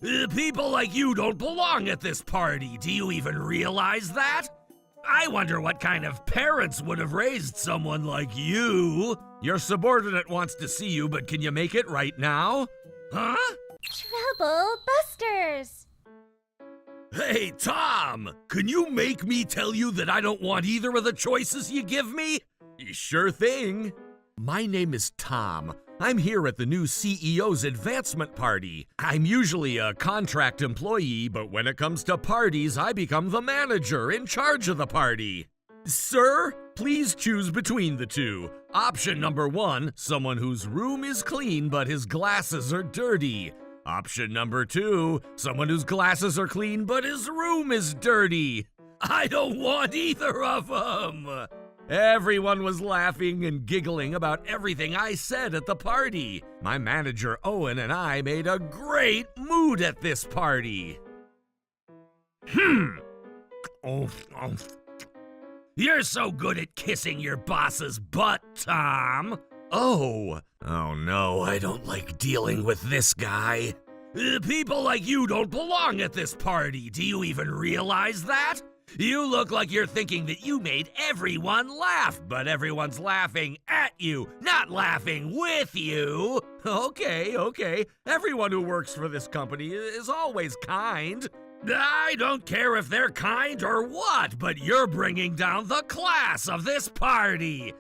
People like you don't belong at this party. Do you even realize that? I wonder what kind of parents would have raised someone like you. Your subordinate wants to see you, but can you make it right now? Huh? Trouble Busters! Hey, Tom! Can you make me tell you that I don't want either of the choices you give me? Sure thing. My name is Tom. I'm here at the new CEO's advancement party. I'm usually a contract employee, but when it comes to parties, I become the manager in charge of the party. Sir, please choose between the two. Option number 1, someone whose room is clean but his glasses are dirty. Option number 2, someone whose glasses are clean but his room is dirty. I don't want either of them. Everyone was laughing and giggling about everything I said at the party. My manager Owen and I made a great mood at this party. You're so good at kissing your boss's butt, Tom. Oh no, I don't like dealing with this guy. People like you don't belong at this party. Do you even realize that? You look like you're thinking that you made everyone laugh, but everyone's laughing at you, not laughing with you. Okay. Everyone who works for this company is always kind. I don't care if they're kind or what, but you're bringing down the class of this party.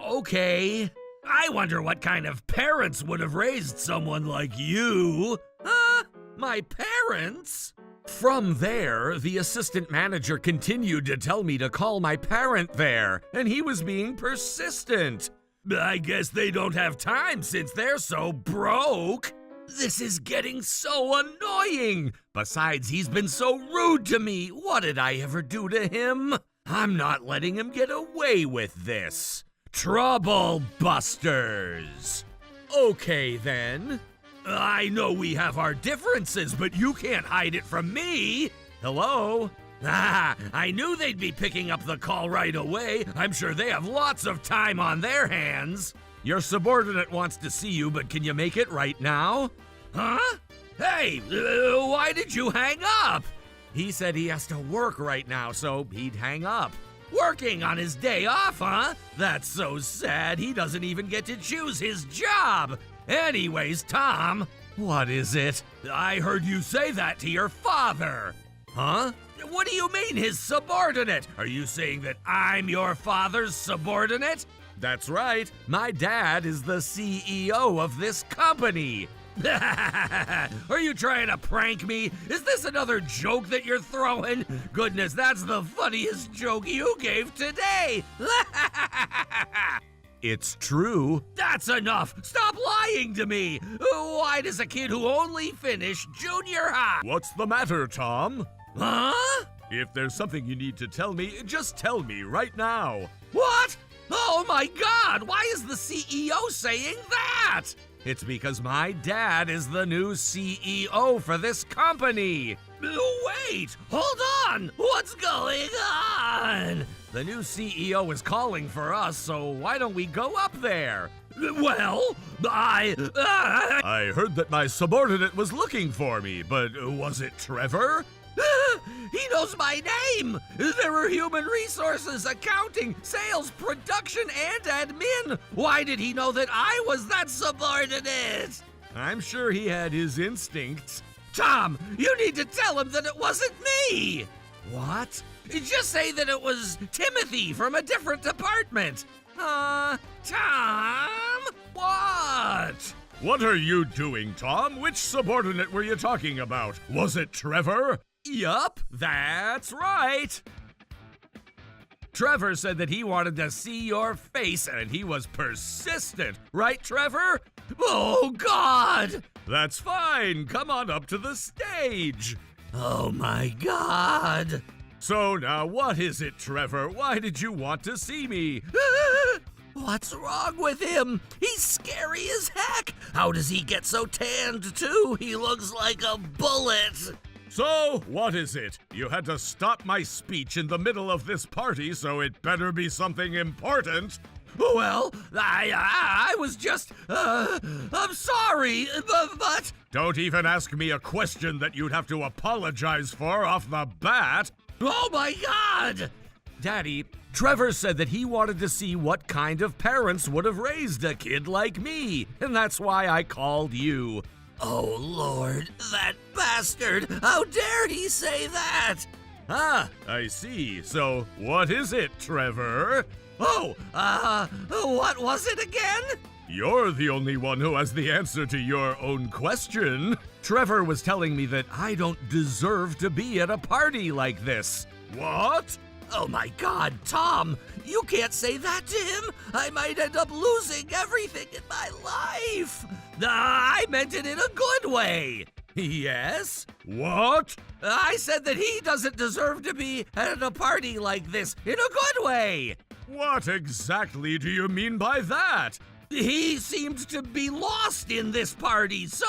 Okay. I wonder what kind of parents would have raised someone like you. Huh? My parents? From there, the assistant manager continued to tell me to call my parent there, and he was being persistent. I guess they don't have time since they're so broke. This is getting so annoying. Besides, he's been so rude to me. What did I ever do to him? I'm not letting him get away with this. Trouble Busters. Okay, then. I know we have our differences, but you can't hide it from me. Hello? I knew they'd be picking up the call right away. I'm sure they have lots of time on their hands. Your subordinate wants to see you, but can you make it right now? Huh? Hey, why did you hang up? He said he has to work right now, so he'd hang up. Working on his day off, huh? That's so sad. He doesn't even get to choose his job. Anyways, Tom, what is it? I heard you say that to your father. Huh? What do you mean, his subordinate? Are you saying that I'm your father's subordinate? That's right. My dad is the CEO of this company. Are you trying to prank me? Is this another joke that you're throwing? Goodness, that's the funniest joke you gave today. It's true. That's enough. Stop lying to me. Why does a kid who only finished junior high? What's the matter, Tom? Huh? If there's something you need to tell me, just tell me right now. What? Oh my God, why is the CEO saying that? It's because my dad is the new CEO for this company. Wait, hold on. What's going on? The new CEO is calling for us, so why don't we go up there? Well, I heard that my subordinate was looking for me, but was it Trevor? He knows my name! There are human resources, accounting, sales, production, and admin! Why did he know that I was that subordinate? I'm sure he had his instincts. Tom, you need to tell him that it wasn't me! What? Just say that it was Timothy from a different department. Tom? What? What are you doing, Tom? Which subordinate were you talking about? Was it Trevor? Yup, that's right. Trevor said that he wanted to see your face and he was persistent. Right, Trevor? Oh, God! That's fine. Come on up to the stage. Oh, my God. So now what is it, Trevor? Why did you want to see me? What's wrong with him? He's scary as heck. How does he get so tanned, too? He looks like a bullet. So, what is it? You had to stop my speech in the middle of this party, so it better be something important. Well, I was just, I'm sorry, but... Don't even ask me a question that you'd have to apologize for off the bat. Oh my God! Daddy, Trevor said that he wanted to see what kind of parents would have raised a kid like me, and that's why I called you. Oh, Lord, that bastard! How dare he say that? Ah, I see. So, what is it, Trevor? Oh, what was it again? You're the only one who has the answer to your own question. Trevor was telling me that I don't deserve to be at a party like this. What? Oh my God, Tom, you can't say that to him. I might end up losing everything in my life. I meant it in a good way. Yes? What? I said that he doesn't deserve to be at a party like this in a good way. What exactly do you mean by that? He seemed to be lost in this party, so...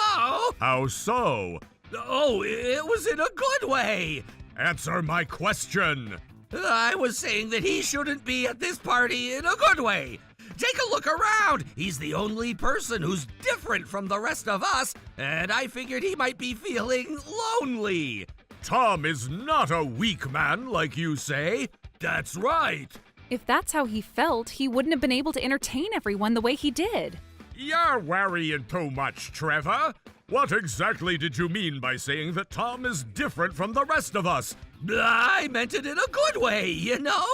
How so? Oh, it was in a good way. Answer my question. I was saying that he shouldn't be at this party in a good way. Take a look around. He's the only person who's different from the rest of us, and I figured he might be feeling lonely. Tom is not a weak man like you say. That's right. If that's how he felt, he wouldn't have been able to entertain everyone the way he did. You're worrying too much, Trevor. What exactly did you mean by saying that Tom is different from the rest of us? I meant it in a good way, you know?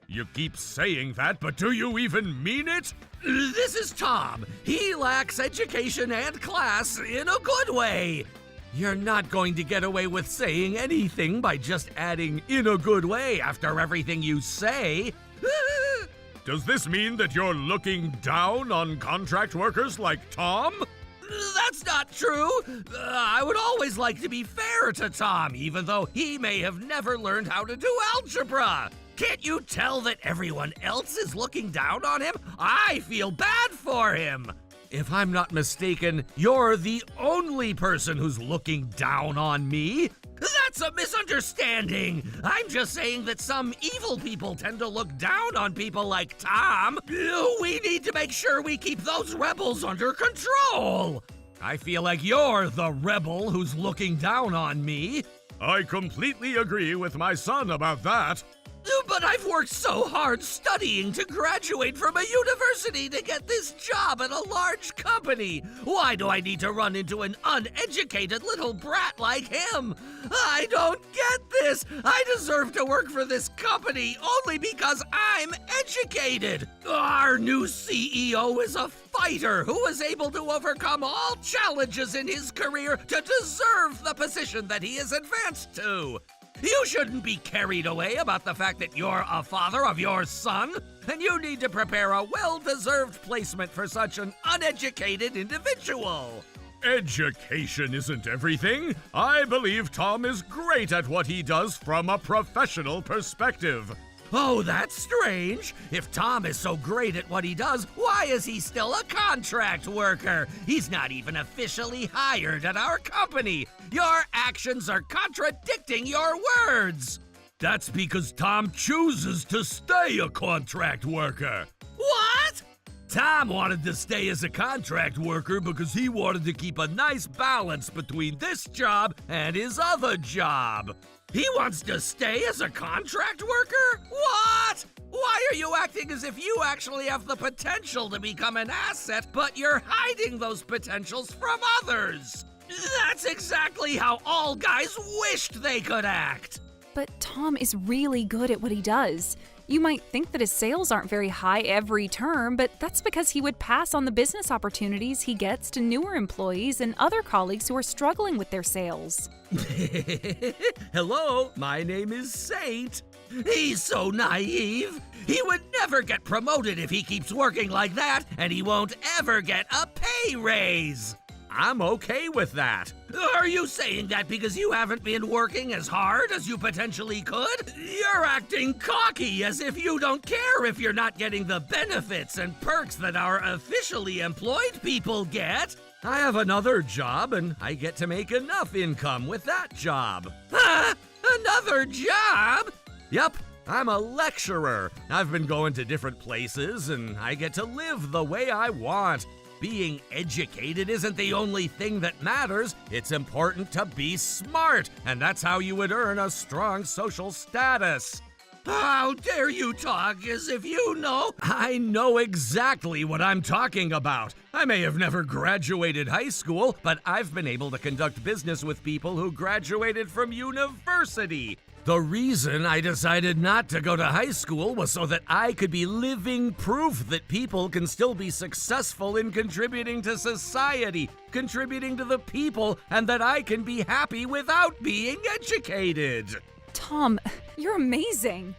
You keep saying that, but do you even mean it? This is Tom. He lacks education and class in a good way. You're not going to get away with saying anything by just adding "in a good way" after everything you say. Does this mean that you're looking down on contract workers like Tom? That's not true. I would always like to be fair to Tom, even though he may have never learned how to do algebra. Can't you tell that everyone else is looking down on him? I feel bad for him. If I'm not mistaken, you're the only person who's looking down on me. That's a misunderstanding. I'm just saying that some evil people tend to look down on people like Tom. We need to make sure we keep those rebels under control. I feel like you're the rebel who's looking down on me. I completely agree with my son about that. But I've worked so hard studying to graduate from a university to get this job at a large company. Why do I need to run into an uneducated little brat like him? I don't get this. I deserve to work for this company only because I'm educated. Our new CEO is a fighter who was able to overcome all challenges in his career to deserve the position that he is advanced to. You shouldn't be carried away about the fact that you're a father of your son, and you need to prepare a well-deserved placement for such an uneducated individual. Education isn't everything. I believe Tom is great at what he does from a professional perspective. Oh, that's strange. If Tom is so great at what he does, why is he still a contract worker? He's not even officially hired at our company. Your actions are contradicting your words. That's because Tom chooses to stay a contract worker. What? Tom wanted to stay as a contract worker because he wanted to keep a nice balance between this job and his other job. He wants to stay as a contract worker? What? Why are you acting as if you actually have the potential to become an asset, but you're hiding those potentials from others? That's exactly how all guys wished they could act. But Tom is really good at what he does. You might think that his sales aren't very high every term, but that's because he would pass on the business opportunities he gets to newer employees and other colleagues who are struggling with their sales. Hello, my name is Saint. He's so naive. He would never get promoted if he keeps working like that, and he won't ever get a pay raise. I'm okay with that. Are you saying that because you haven't been working as hard as you potentially could? You're acting cocky, as if you don't care if you're not getting the benefits and perks that our officially employed people get. I have another job, and I get to make enough income with that job. Another job? Yep, I'm a lecturer. I've been going to different places, and I get to live the way I want. Being educated isn't the only thing that matters. It's important to be smart, and that's how you would earn a strong social status. How dare you talk as if you know? I know exactly what I'm talking about. I may have never graduated high school, but I've been able to conduct business with people who graduated from university. The reason I decided not to go to high school was so that I could be living proof that people can still be successful in contributing to society, contributing to the people, and that I can be happy without being educated. Tom, you're amazing.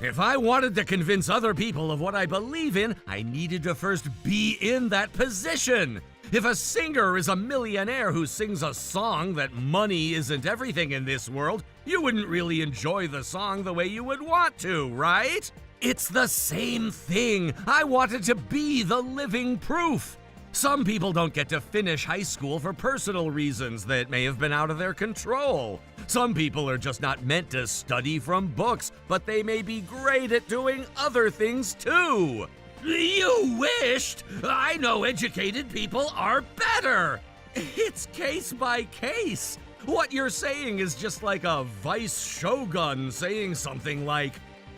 If I wanted to convince other people of what I believe in, I needed to first be in that position. If a singer is a millionaire who sings a song that money isn't everything in this world, you wouldn't really enjoy the song the way you would want to, right? It's the same thing. I wanted to be the living proof. Some people don't get to finish high school for personal reasons that may have been out of their control. Some people are just not meant to study from books, but they may be great at doing other things too. You wished! I know educated people are better! It's case by case. What you're saying is just like a vice shogun saying something like,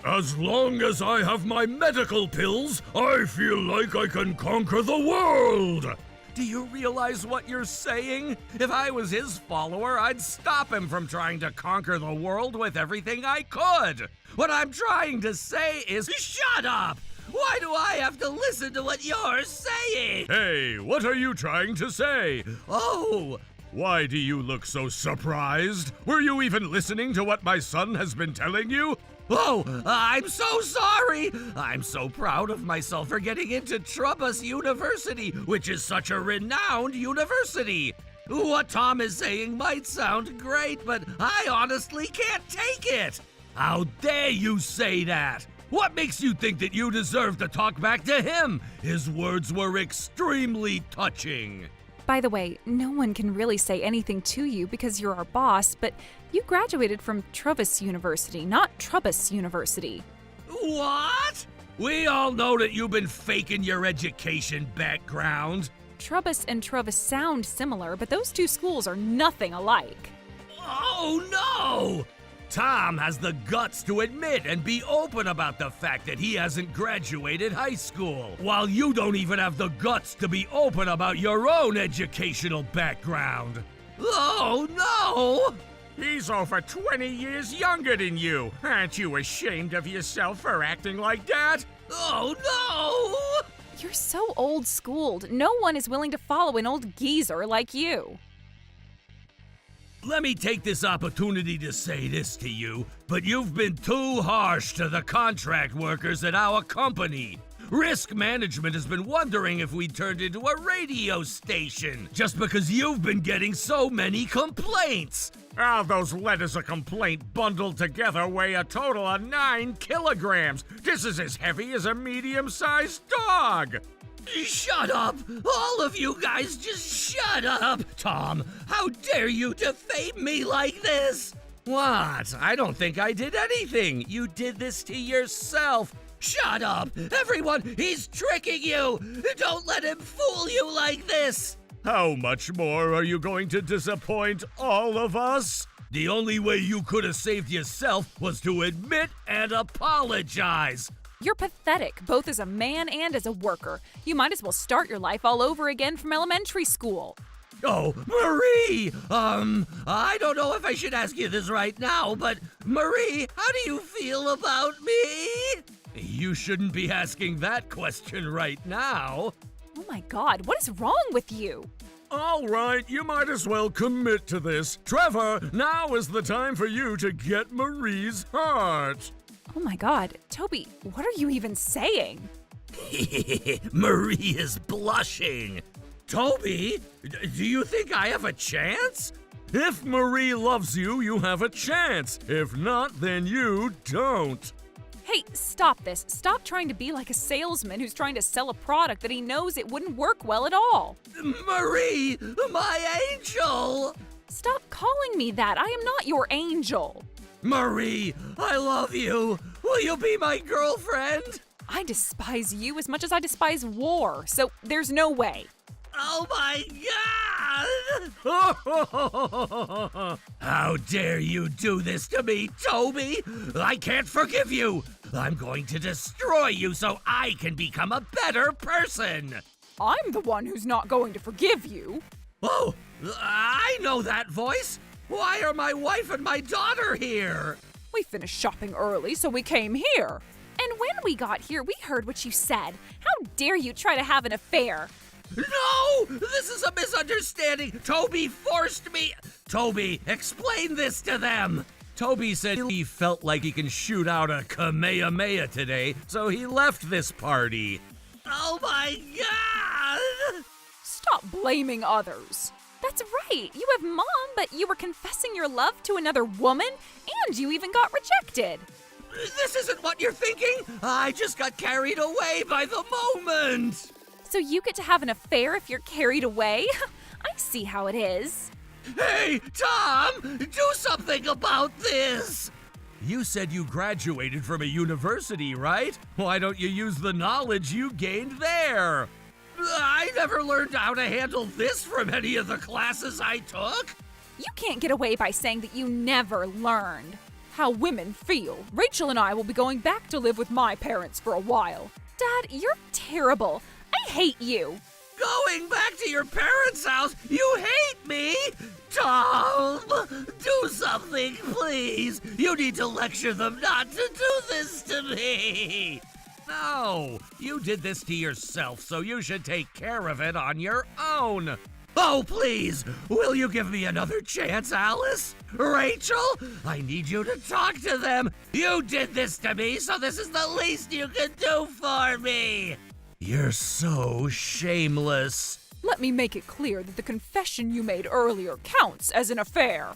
"As long as I have my medical pills, I feel like I can conquer the world." Do you realize what you're saying? If I was his follower, I'd stop him from trying to conquer the world with everything I could. What I'm trying to say is, shut up! Why do I have to listen to what you're saying? Hey, what are you trying to say? Oh, Why do you look so surprised? Were you even listening to what my son has been telling you? Oh, I'm so sorry! I'm so proud of myself for getting into Trubbus University, which is such a renowned university. What Tom is saying might sound great, but I honestly can't take it. How dare you say that? What makes you think that you deserve to talk back to him? His words were extremely touching. By the way, no one can really say anything to you because you're our boss, but you graduated from Trubbus University, not Trubbus University. What? We all know that you've been faking your education background. Trubbus and Trubbus sound similar, but those two schools are nothing alike. Oh no! Tom has the guts to admit and be open about the fact that he hasn't graduated high school, while you don't even have the guts to be open about your own educational background. Oh no! He's over 20 years younger than you. Aren't you ashamed of yourself for acting like that? Oh no! You're so old-schooled. No one is willing to follow an old geezer like you. Let me take this opportunity to say this to you, but you've been too harsh to the contract workers at our company. Risk management has been wondering if we turned into a radio station, just because you've been getting so many complaints. All those letters of complaint bundled together weigh a total of 9 kilograms. This is as heavy as a medium-sized dog. Shut up! All of you guys just shut up! Tom, how dare you defame me like this? What? I don't think I did anything. You did this to yourself. Shut up! Everyone, he's tricking you! Don't let him fool you like this! How much more are you going to disappoint all of us? The only way you could have saved yourself was to admit and apologize. You're pathetic, both as a man and as a worker. You might as well start your life all over again from elementary school. Oh, Marie! I don't know if I should ask you this right now, but Marie, how do you feel about me? You shouldn't be asking that question right now. Oh my God, what is wrong with you? All right, you might as well commit to this. Trevor, now is the time for you to get Marie's heart. Oh my God, Toby, what are you even saying? Marie is blushing. Toby, do you think I have a chance? If Marie loves you, you have a chance. If not, then you don't. Hey, stop this. Stop trying to be like a salesman who's trying to sell a product that he knows it wouldn't work well at all. Marie, my angel! Stop calling me that. I am not your angel. Marie, I love you. Will you be my girlfriend? I despise you as much as I despise war, so there's no way. Oh my God! How dare you do this to me, Toby? I can't forgive you. I'm going to destroy you so I can become a better person. I'm the one who's not going to forgive you. Oh, I know that voice. Why are my wife and my daughter here? We finished shopping early, so we came here. And when we got here, we heard what you said. How dare you try to have an affair? No! This is a misunderstanding! Toby forced me! Toby, explain this to them! Toby said he felt like he can shoot out a Kamehameha today, so he left this party. Oh my God! Stop blaming others. That's right, you have Mom, but you were confessing your love to another woman, and you even got rejected. This isn't what you're thinking! I just got carried away by the moment! So you get to have an affair if you're carried away? I see how it is. Hey, Tom! Do something about this! You said you graduated from a university, right? Why don't you use the knowledge you gained there? I never learned how to handle this from any of the classes I took. You can't get away by saying that you never learned. How women feel. Rachel and I will be going back to live with my parents for a while. Dad, you're terrible. I hate you. Going back to your parents' house? You hate me? Tom, do something, please. You need to lecture them not to do this to me. No, you did this to yourself, so you should take care of it on your own. Oh, please, will you give me another chance, Alice? Rachel, I need you to talk to them. You did this to me, so this is the least you can do for me. You're so shameless. Let me make it clear that the confession you made earlier counts as an affair.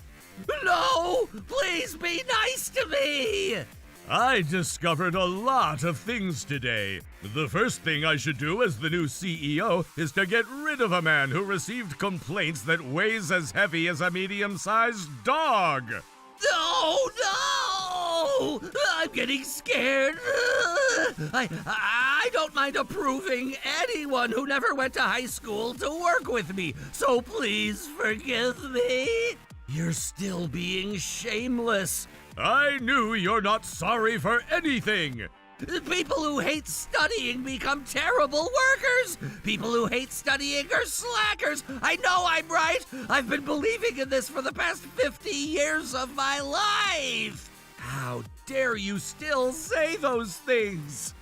No, please be nice to me. I discovered a lot of things today. The first thing I should do as the new CEO is to get rid of a man who received complaints that weighs as heavy as a medium-sized dog. Oh, no! I'm getting scared. I don't mind approving anyone who never went to high school to work with me, so please forgive me. You're still being shameless. I knew you're not sorry for anything. People who hate studying become terrible workers. People who hate studying are slackers. I know I'm right. I've been believing in this for the past 50 years of my life. How dare you still say those things?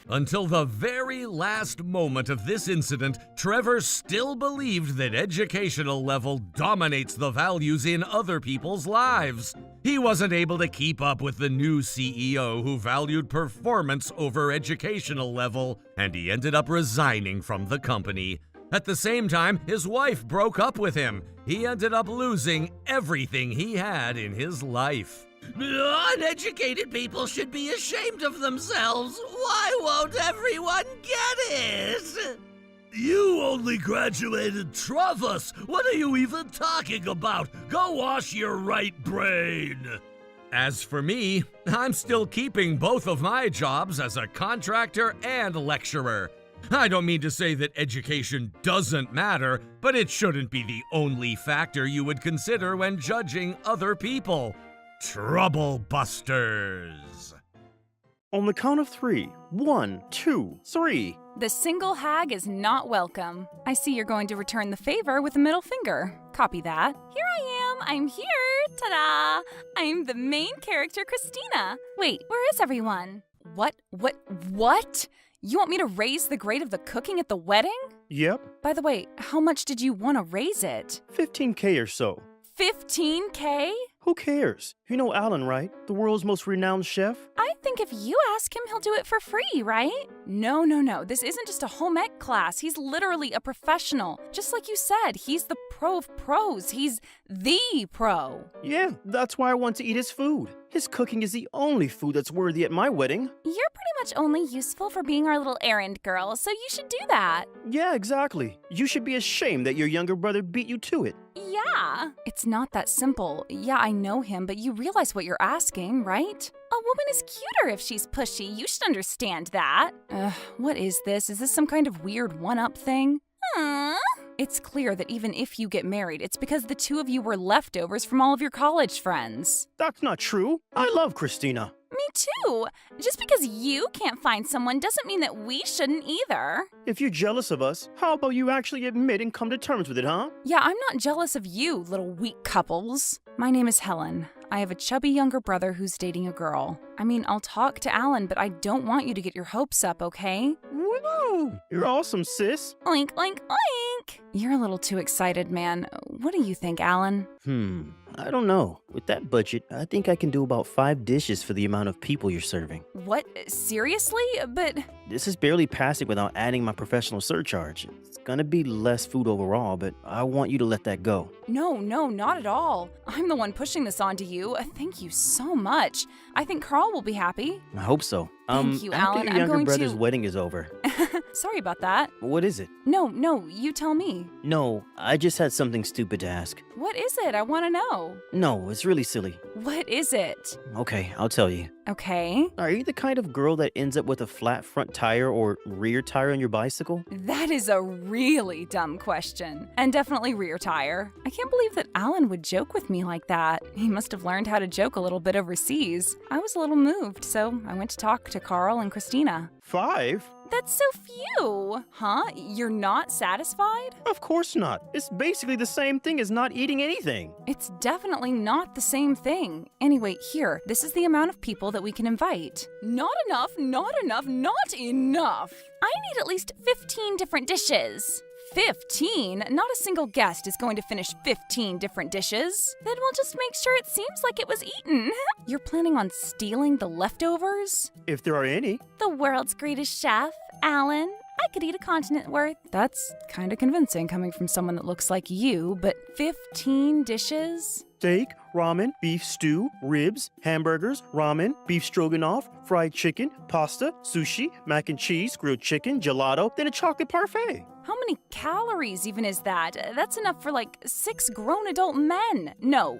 Until the very last moment of this incident, Trevor still believed that educational level dominates the values in other people's lives. He wasn't able to keep up with the new CEO who valued performance over educational level, and he ended up resigning from the company. At the same time, his wife broke up with him. He ended up losing everything he had in his life. Uneducated people should be ashamed of themselves. Why won't everyone get it? You only graduated Travus. What are you even talking about? Go wash your right brain. As for me, I'm still keeping both of my jobs as a contractor and lecturer. I don't mean to say that education doesn't matter, but it shouldn't be the only factor you would consider when judging other people. Trouble Busters. On the count of 3. 1, 2, 3. The single hag is not welcome. I see you're going to return the favor with a middle finger. Copy that. Here I am. I'm here. Ta-da! I'm the main character, Christina. Wait, where is everyone? What? You want me to raise the grade of the cooking at the wedding? Yep, By the way, how much did you want to raise it? $15K or so. 15K? Who cares? You know Alan, right? The world's most renowned chef? I think if you ask him, he'll do it for free, right? No. This isn't just a home ec class. He's literally a professional. Just like you said, he's the pro of pros. He's the pro. Yeah, that's why I want to eat his food. His cooking is the only food that's worthy at my wedding. You're pretty much only useful for being our little errand girl, so you should do that. Yeah, exactly. You should be ashamed that your younger brother beat you to it. Yeah. It's not that simple. Yeah, I know him, but you realize what you're asking, right? A woman is cuter if she's pushy. You should understand that. What is this? Is this some kind of weird one-up thing? It's clear that even if you get married, it's because the two of you were leftovers from all of your college friends. That's not true. I love Christina. Me too. Just because you can't find someone doesn't mean that we shouldn't either. If you're jealous of us, how about you actually admit and come to terms with it, huh? Yeah, I'm not jealous of you, little weak couples. My name is Helen. I have a chubby younger brother who's dating a girl. I mean, I'll talk to Alan, but I don't want you to get your hopes up, okay? Woo! You're awesome, sis. Oink, oink, oink! You're a little too excited, man. What do you think, Alan? I don't know. With that budget, I think I can do about 5 dishes for the amount of people you're serving. What? Seriously? But... This is barely passing without adding my professional surcharge. It's gonna be less food overall, but I want you to let that go. No, not at all. I'm the one pushing this onto you. Thank you so much. I think Carl will be happy. I hope so. Thank you, after Alan. your I'm younger going brother's to... wedding is over. Sorry about that. What is it? No, you tell me. No, I just had something stupid to ask. What is it? I want to know. No, it's really silly. What is it? Okay, I'll tell you. Okay. Are you the kind of girl that ends up with a flat front tire or rear tire on your bicycle? That is a really dumb question. And definitely rear tire. I can't believe that Alan would joke with me like that. He must have learned how to joke a little bit overseas. I was a little moved, so I went to talk to Carl and Christina. 5? That's so few. Huh? You're not satisfied? Of course not. It's basically the same thing as not eating anything. It's definitely not the same thing. Anyway, here, this is the amount of people that we can invite. Not enough, not enough, not enough. I need at least 15 different dishes. 15? Not a single guest is going to finish 15 different dishes. Then we'll just make sure it seems like it was eaten. You're planning on stealing the leftovers? If there are any. The world's greatest chef, Alan. I could eat a continent worth. That's kind of convincing coming from someone that looks like you, but 15 dishes? Steak, ramen, beef stew, ribs, hamburgers, ramen, beef stroganoff, fried chicken, pasta, sushi, mac and cheese, grilled chicken, gelato, then a chocolate parfait. How many calories even is that? That's enough for like 6 grown adult men. No.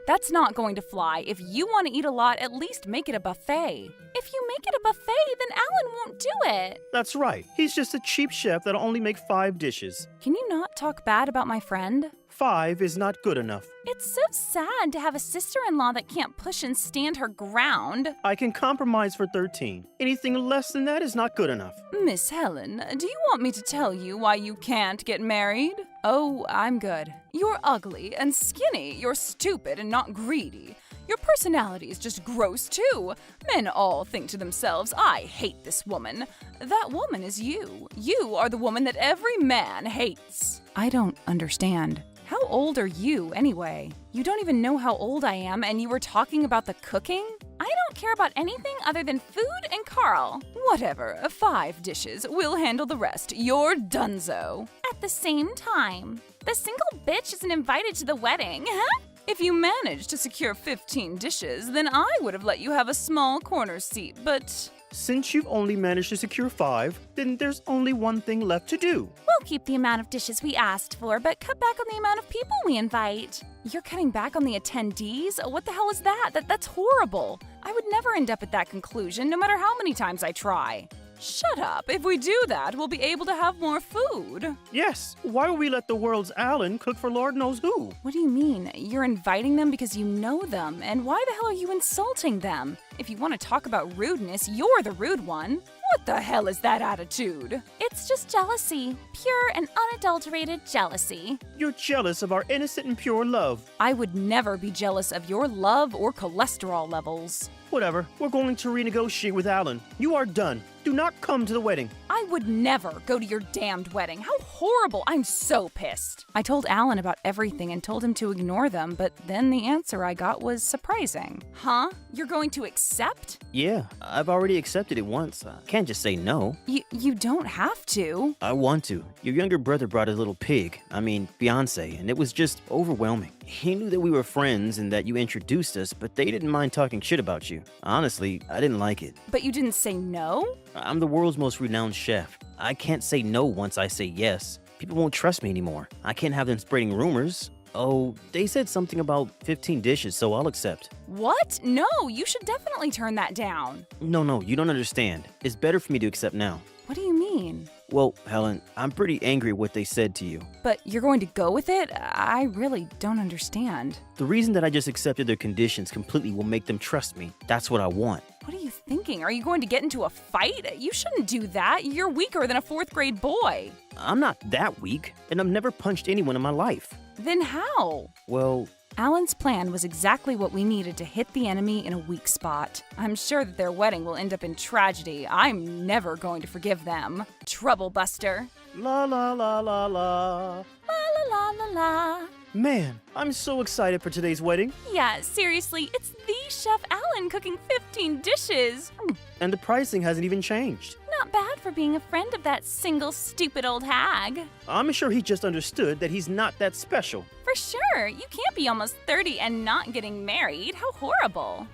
That's not going to fly. If you want to eat a lot, at least make it a buffet. If you make it a buffet, then Alan won't do it. That's right. He's just a cheap chef that'll only make 5 dishes. Can you not talk bad about my friend? 5 is not good enough. It's so sad to have a sister-in-law that can't push and stand her ground. I can compromise for 13. Anything less than that is not good enough. Miss Helen, do you want me to tell you why you can't get married? Oh, I'm good. You're ugly and skinny. You're stupid and not greedy. Your personality is just gross, too. Men all think to themselves, I hate this woman. That woman is you. You are the woman that every man hates. I don't understand. How old are you, anyway? You don't even know how old I am, and you were talking about the cooking? I don't care about anything other than food and Carl. Whatever, 5 dishes. We'll handle the rest. You're donezo. At the same time, the single bitch isn't invited to the wedding, huh? If you managed to secure 15 dishes, then I would have let you have a small corner seat, but... Since you've only managed to secure 5, then there's only one thing left to do. We'll keep the amount of dishes we asked for, but cut back on the amount of people we invite. You're cutting back on the attendees? What the hell is that? That's horrible. I would never end up at that conclusion, no matter how many times I try. Shut up. If we do that, we'll be able to have more food. Yes. Why would we let the world's Alan cook for Lord knows who? What do you mean? You're inviting them because you know them, and why the hell are you insulting them? If you want to talk about rudeness, you're the rude one. What the hell is that attitude? It's just jealousy. Pure and unadulterated jealousy. You're jealous of our innocent and pure love. I would never be jealous of your love or cholesterol levels. Whatever. We're going to renegotiate with Alan. You are done. Do not come to the wedding. I would never go to your damned wedding. How horrible. I'm so pissed. I told Alan about everything and told him to ignore them, but then the answer I got was surprising. Huh? You're going to accept? Yeah, I've already accepted it once. I can't just say no. You don't have to. I want to. Your younger brother brought a little pig, fiancé, and it was just overwhelming. He knew that we were friends and that you introduced us, but they didn't mind talking shit about you. you. Honestly, I didn't like it. But you didn't say no? I'm the world's most renowned chef. I can't say no once I say yes. People won't trust me anymore. I can't have them spreading rumors. Oh, they said something about 15 dishes, so I'll accept. What? No, you should definitely turn that down. No, you don't understand. It's better for me to accept now. What do you mean? Well, Helen, I'm pretty angry at what they said to you. But you're going to go with it? I really don't understand. The reason that I just accepted their conditions completely will make them trust me. That's what I want. What are you thinking? Are you going to get into a fight? You shouldn't do that. You're weaker than a 4th grade boy. I'm not that weak, and I've never punched anyone in my life. Then how? Well, Alan's plan was exactly what we needed to hit the enemy in a weak spot. I'm sure that their wedding will end up in tragedy. I'm never going to forgive them. Trouble buster. la la la la la. La la la la la. Man, I'm so excited for today's wedding. Yeah, seriously, it's the Chef Alan cooking 15 dishes. And the pricing hasn't even changed. Not bad for being a friend of that single stupid old hag. I'm sure he just understood that he's not that special. For sure, you can't be almost 30 and not getting married. How horrible.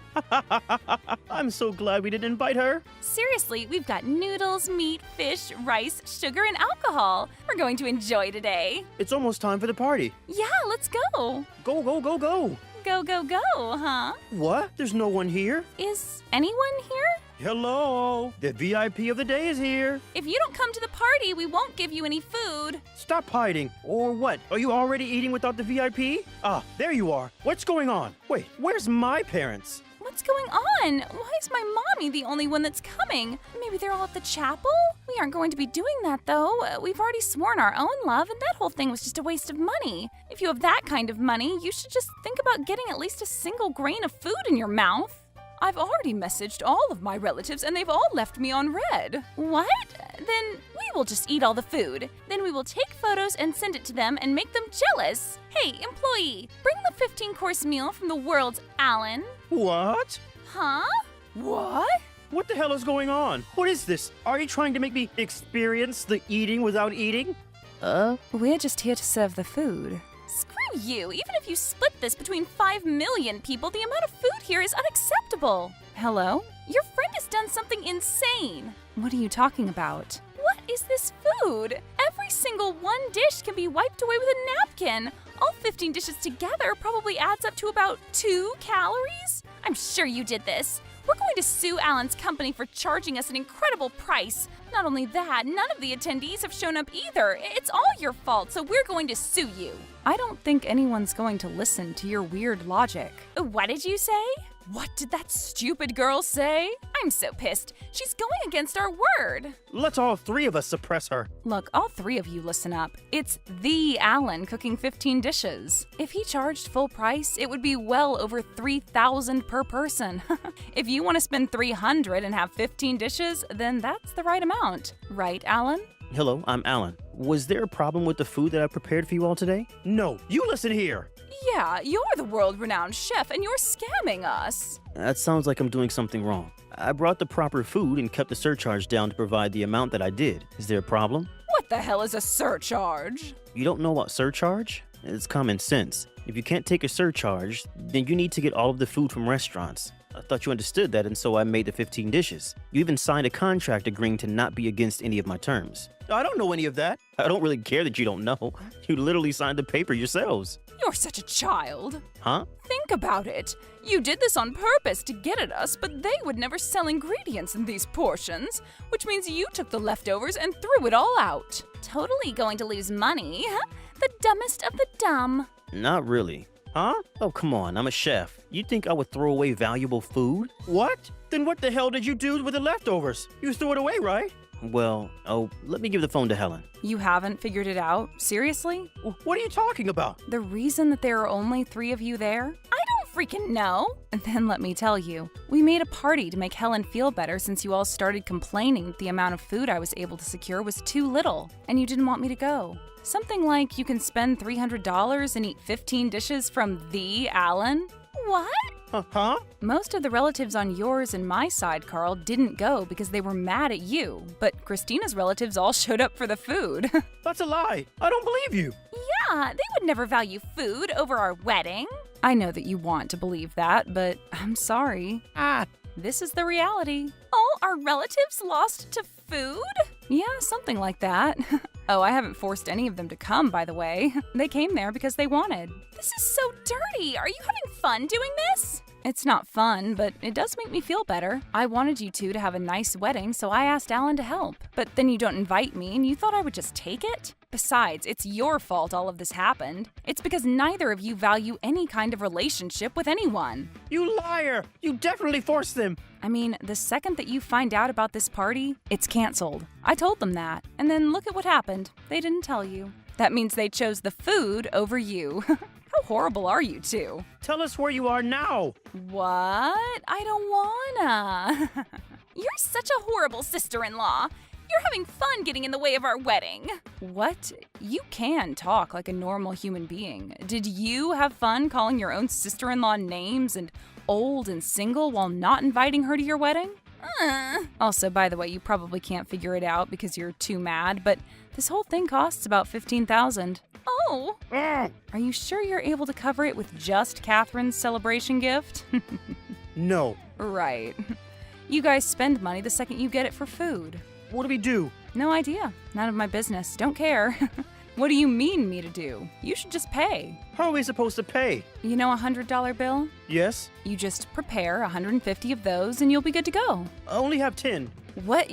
I'm so glad we didn't invite her. Seriously, we've got noodles, meat, fish, rice, sugar, and alcohol. We're going to enjoy today. It's almost time for the party. Yeah, let's go. Go, go, go, go. Go, go, go, huh? What? There's no one here? Is anyone here? Hello? The VIP of the day is here. If you don't come to the party, we won't give you any food. Stop hiding. Or what? Are you already eating without the VIP? Ah, there you are. What's going on? Wait, where's my parents? What's going on? Why is my mommy the only one that's coming? Maybe they're all at the chapel? We aren't going to be doing that, though. We've already sworn our own love, and that whole thing was just a waste of money. If you have that kind of money, you should just think about getting at least a single grain of food in your mouth. I've already messaged all of my relatives, and they've all left me on red. What? Then we will just eat all the food. Then we will take photos and send it to them and make them jealous. Hey, employee, bring the 15-course meal from the world's Alan. What? Huh? What? What the hell is going on? What is this? Are you trying to make me experience the eating without eating? We're just here to serve the food. Screw you! Even if you split this between 5 million people, the amount of food here is unacceptable. Hello? Your friend has done something insane. What are you talking about? What is this food? Every single one dish can be wiped away with a napkin. All 15 dishes together probably adds up to about 2 calories. I'm sure you did this. We're going to sue Alan's company for charging us an incredible price. Not only that, none of the attendees have shown up either. It's all your fault, so we're going to sue you. I don't think anyone's going to listen to your weird logic. What did you say? What did that stupid girl say? I'm so pissed. She's going against our word. Let's all 3 of us suppress her. Look, all 3 of you listen up. It's the Alan cooking 15 dishes. If he charged full price, it would be well over $3,000 per person. If you want to spend $300 and have 15 dishes, then that's the right amount. Right, Alan? Hello, I'm Alan. Was there a problem with the food that I prepared for you all today? No, you listen here. Yeah, you're the world-renowned chef and you're scamming us. That sounds like I'm doing something wrong. I brought the proper food and kept the surcharge down to provide the amount that I did. Is there a problem? What the hell is a surcharge? You don't know about surcharge? It's common sense. If you can't take a surcharge, then you need to get all of the food from restaurants. I thought you understood that, and so I made the 15 dishes. You even signed a contract agreeing to not be against any of my terms. I don't know any of that. I don't really care that you don't know. You literally signed the paper yourselves. You're such a child. Huh? Think about it. You did this on purpose to get at us, but they would never sell ingredients in these portions, which means you took the leftovers and threw it all out. Totally going to lose money. The dumbest of the dumb. Not really. Huh? Oh, come on, I'm a chef. You think I would throw away valuable food? What? Then what the hell did you do with the leftovers? You threw it away, right? Well, let me give the phone to Helen. You haven't figured it out? Seriously? What are you talking about? The reason that there are only 3 of you there? I don't freaking know. And then let me tell you, we made a party to make Helen feel better since you all started complaining that the amount of food I was able to secure was too little, and you didn't want me to go. Something like you can spend $300 and eat 15 dishes from the Alan? What? Huh? Most of the relatives on yours and my side, Carl, didn't go because they were mad at you. But Christina's relatives all showed up for the food. That's a lie. I don't believe you. Yeah, they would never value food over our wedding. I know that you want to believe that, but I'm sorry. This is the reality. Oh, our relatives lost to food? Yeah, something like that. Oh, I haven't forced any of them to come, by the way. They came there because they wanted. This is so dirty. Are you having fun doing this? It's not fun, but it does make me feel better. I wanted you two to have a nice wedding, so I asked Alan to help. But then you don't invite me, and you thought I would just take it? Besides, it's your fault all of this happened. It's because neither of you value any kind of relationship with anyone. You liar! You definitely forced them. I mean, the second that you find out about this party, it's canceled. I told them that. And then look at what happened. They didn't tell you. That means they chose the food over you. How horrible are you two? Tell us where you are now. What? I don't wanna. You're such a horrible sister-in-law. You're having fun getting in the way of our wedding. What? You can talk like a normal human being. Did you have fun calling your own sister-in-law names and old and single while not inviting her to your wedding? Also, by the way, you probably can't figure it out because you're too mad, but this whole thing costs about $15,000. Oh. Are you sure you're able to cover it with just Catherine's celebration gift? No. Right. You guys spend money the second you get it for food. What do we do? No idea. None of my business. Don't care. What do you mean me to do? You should just pay. How are we supposed to pay? You know a $100 bill? Yes. You just prepare 150 of those and you'll be good to go. I only have 10. What?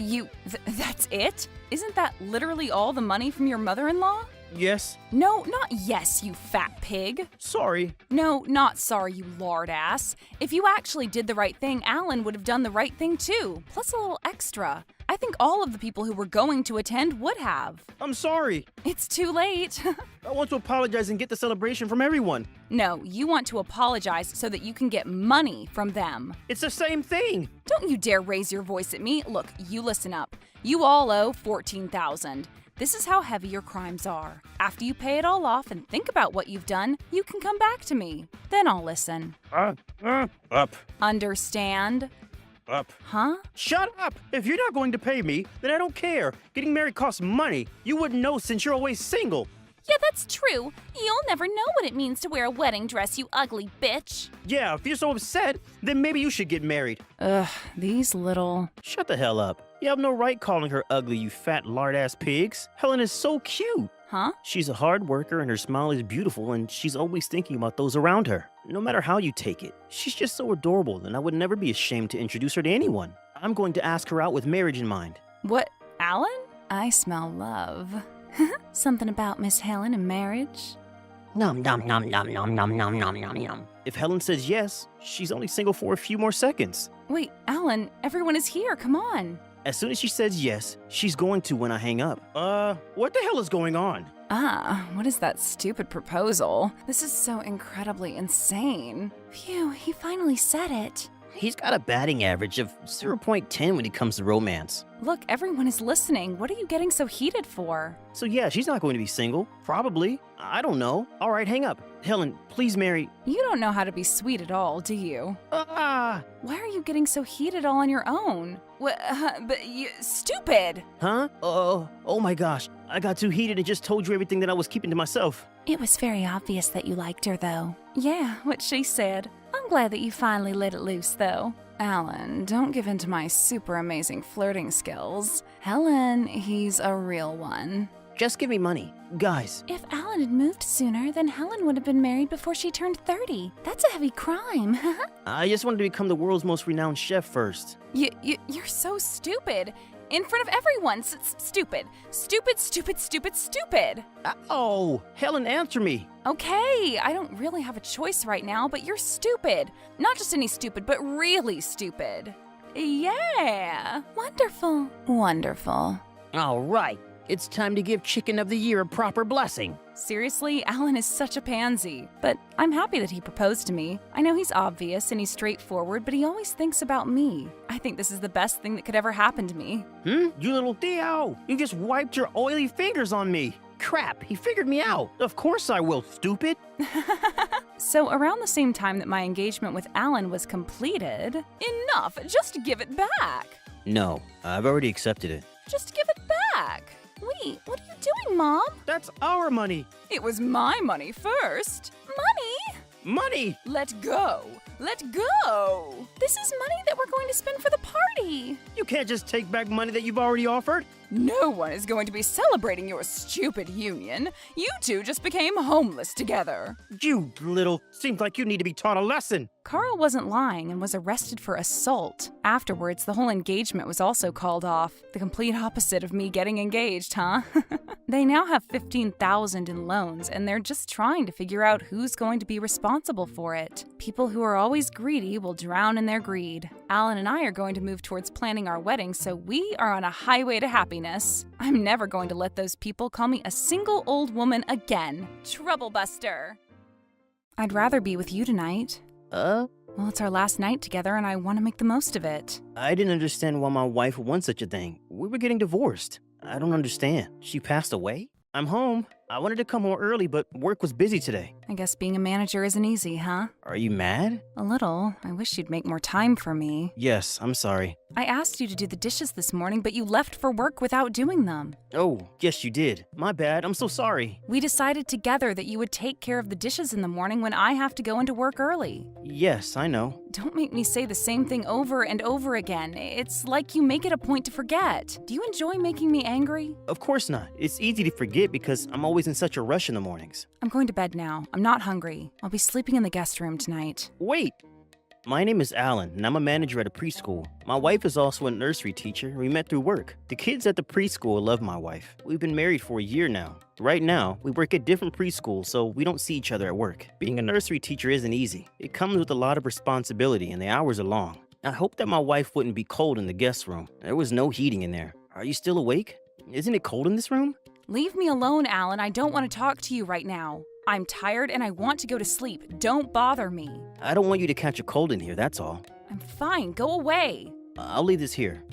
That's it? Isn't that literally all the money from your mother-in-law? Yes. No, not yes, you fat pig. Sorry. No, not sorry, you lard ass. If you actually did the right thing, Alan would have done the right thing too, plus a little extra. I think all of the people who were going to attend would have. I'm sorry. It's too late. I want to apologize and get the celebration from everyone. No, you want to apologize so that you can get money from them. It's the same thing. Don't you dare raise your voice at me. Look, you listen up. You all owe $14,000. This is how heavy your crimes are. After you pay it all off and think about what you've done, you can come back to me. Then I'll listen. Up. Understand? Up. Huh? Shut up! If you're not going to pay me, then I don't care. Getting married costs money. You wouldn't know since you're always single. Yeah, that's true. You'll never know what it means to wear a wedding dress, you ugly bitch. Yeah, if you're so upset, then maybe you should get married. Ugh, these little... Shut the hell up. You have no right calling her ugly, you fat lard-ass pigs. Helen is so cute. Huh? She's a hard worker and her smile is beautiful and she's always thinking about those around her. No matter how you take it, she's just so adorable and I would never be ashamed to introduce her to anyone. I'm going to ask her out with marriage in mind. What? Alan? I smell love. Something about Miss Helen and marriage? Nom nom nom nom nom nom nom nom nom nom. If Helen says yes, she's only single for a few more seconds. Wait, Alan, everyone is here. Come on. As soon as she says yes, she's going to when I hang up. What the hell is going on? What is that stupid proposal? This is so incredibly insane. Phew, he finally said it. He's got a batting average of 0.10 when it comes to romance. Look, everyone is listening. What are you getting so heated for? So yeah, she's not going to be single. Probably. I don't know. All right, hang up. Helen, please marry... You don't know how to be sweet at all, do you? Why are you getting so heated all on your own? But you... Stupid! Huh? Oh my gosh. I got too heated and just told you everything that I was keeping to myself. It was very obvious that you liked her, though. Yeah, what she said. I'm glad that you finally let it loose, though. Alan, don't give in to my super amazing flirting skills. Helen, he's a real one. Just give me money. Guys. If Alan had moved sooner, then Helen would have been married before she turned 30. That's a heavy crime. I just wanted to become the world's most renowned chef first. You're so stupid. In front of everyone. Stupid. Stupid. Oh, Helen, answer me. Okay, I don't really have a choice right now, but you're stupid. Not just any stupid, but really stupid. Yeah. Wonderful. All right. It's time to give Chicken of the Year a proper blessing. Seriously, Alan is such a pansy. But I'm happy that he proposed to me. I know he's obvious and he's straightforward, but he always thinks about me. I think this is the best thing that could ever happen to me. You little Theo! You just wiped your oily fingers on me. Crap, he figured me out. Of course I will, stupid. So, around the same time that my engagement with Alan was completed, enough! Just give it back! No, I've already accepted it. Just give it back! Wait, what are you doing, Mom? That's our money. It was my money first. Money? Money! Let go! Let go! This is money that we're going to spend for the party! You can't just take back money that you've already offered. No one is going to be celebrating your stupid union. You two just became homeless together. You little... Seems like you need to be taught a lesson. Carl wasn't lying and was arrested for assault. Afterwards, the whole engagement was also called off. The complete opposite of me getting engaged, huh? They now have $15,000 in loans, and they're just trying to figure out who's going to be responsible for it. People who are always greedy will drown in their greed. Alan and I are going to move towards planning our wedding, so we are on a highway to happiness. I'm never going to let those people call me a single old woman again. Troublebuster. I'd rather be with you tonight. Well, it's our last night together, and I want to make the most of it. I didn't understand why my wife would want such a thing. We were getting divorced. I don't understand. She passed away? I'm home. I wanted to come home early, but work was busy today. I guess being a manager isn't easy, huh? Are you mad? A little. I wish you'd make more time for me. Yes, I'm sorry. I asked you to do the dishes this morning, but you left for work without doing them. Oh, yes you did. My bad. I'm so sorry. We decided together that you would take care of the dishes in the morning when I have to go into work early. Yes, I know. Don't make me say the same thing over and over again. It's like you make it a point to forget. Do you enjoy making me angry? Of course not. It's easy to forget because I'm always in such a rush in the mornings. I'm going to bed now. I'm not hungry. I'll be sleeping in the guest room tonight. Wait! My name is Alan, and I'm a manager at a preschool. My wife is also a nursery teacher. We met through work. The kids at the preschool love my wife. We've been married for a year now. Right now, we work at different preschools, so we don't see each other at work. Being a nursery teacher isn't easy. It comes with a lot of responsibility, and the hours are long. I hoped that my wife wouldn't be cold in the guest room. There was no heating in there. Are you still awake? Isn't it cold in this room? Leave me alone, Alan. I don't want to talk to you right now. I'm tired and I want to go to sleep. Don't bother me. I don't want you to catch a cold in here, that's all. I'm fine. Go away. I'll leave this here.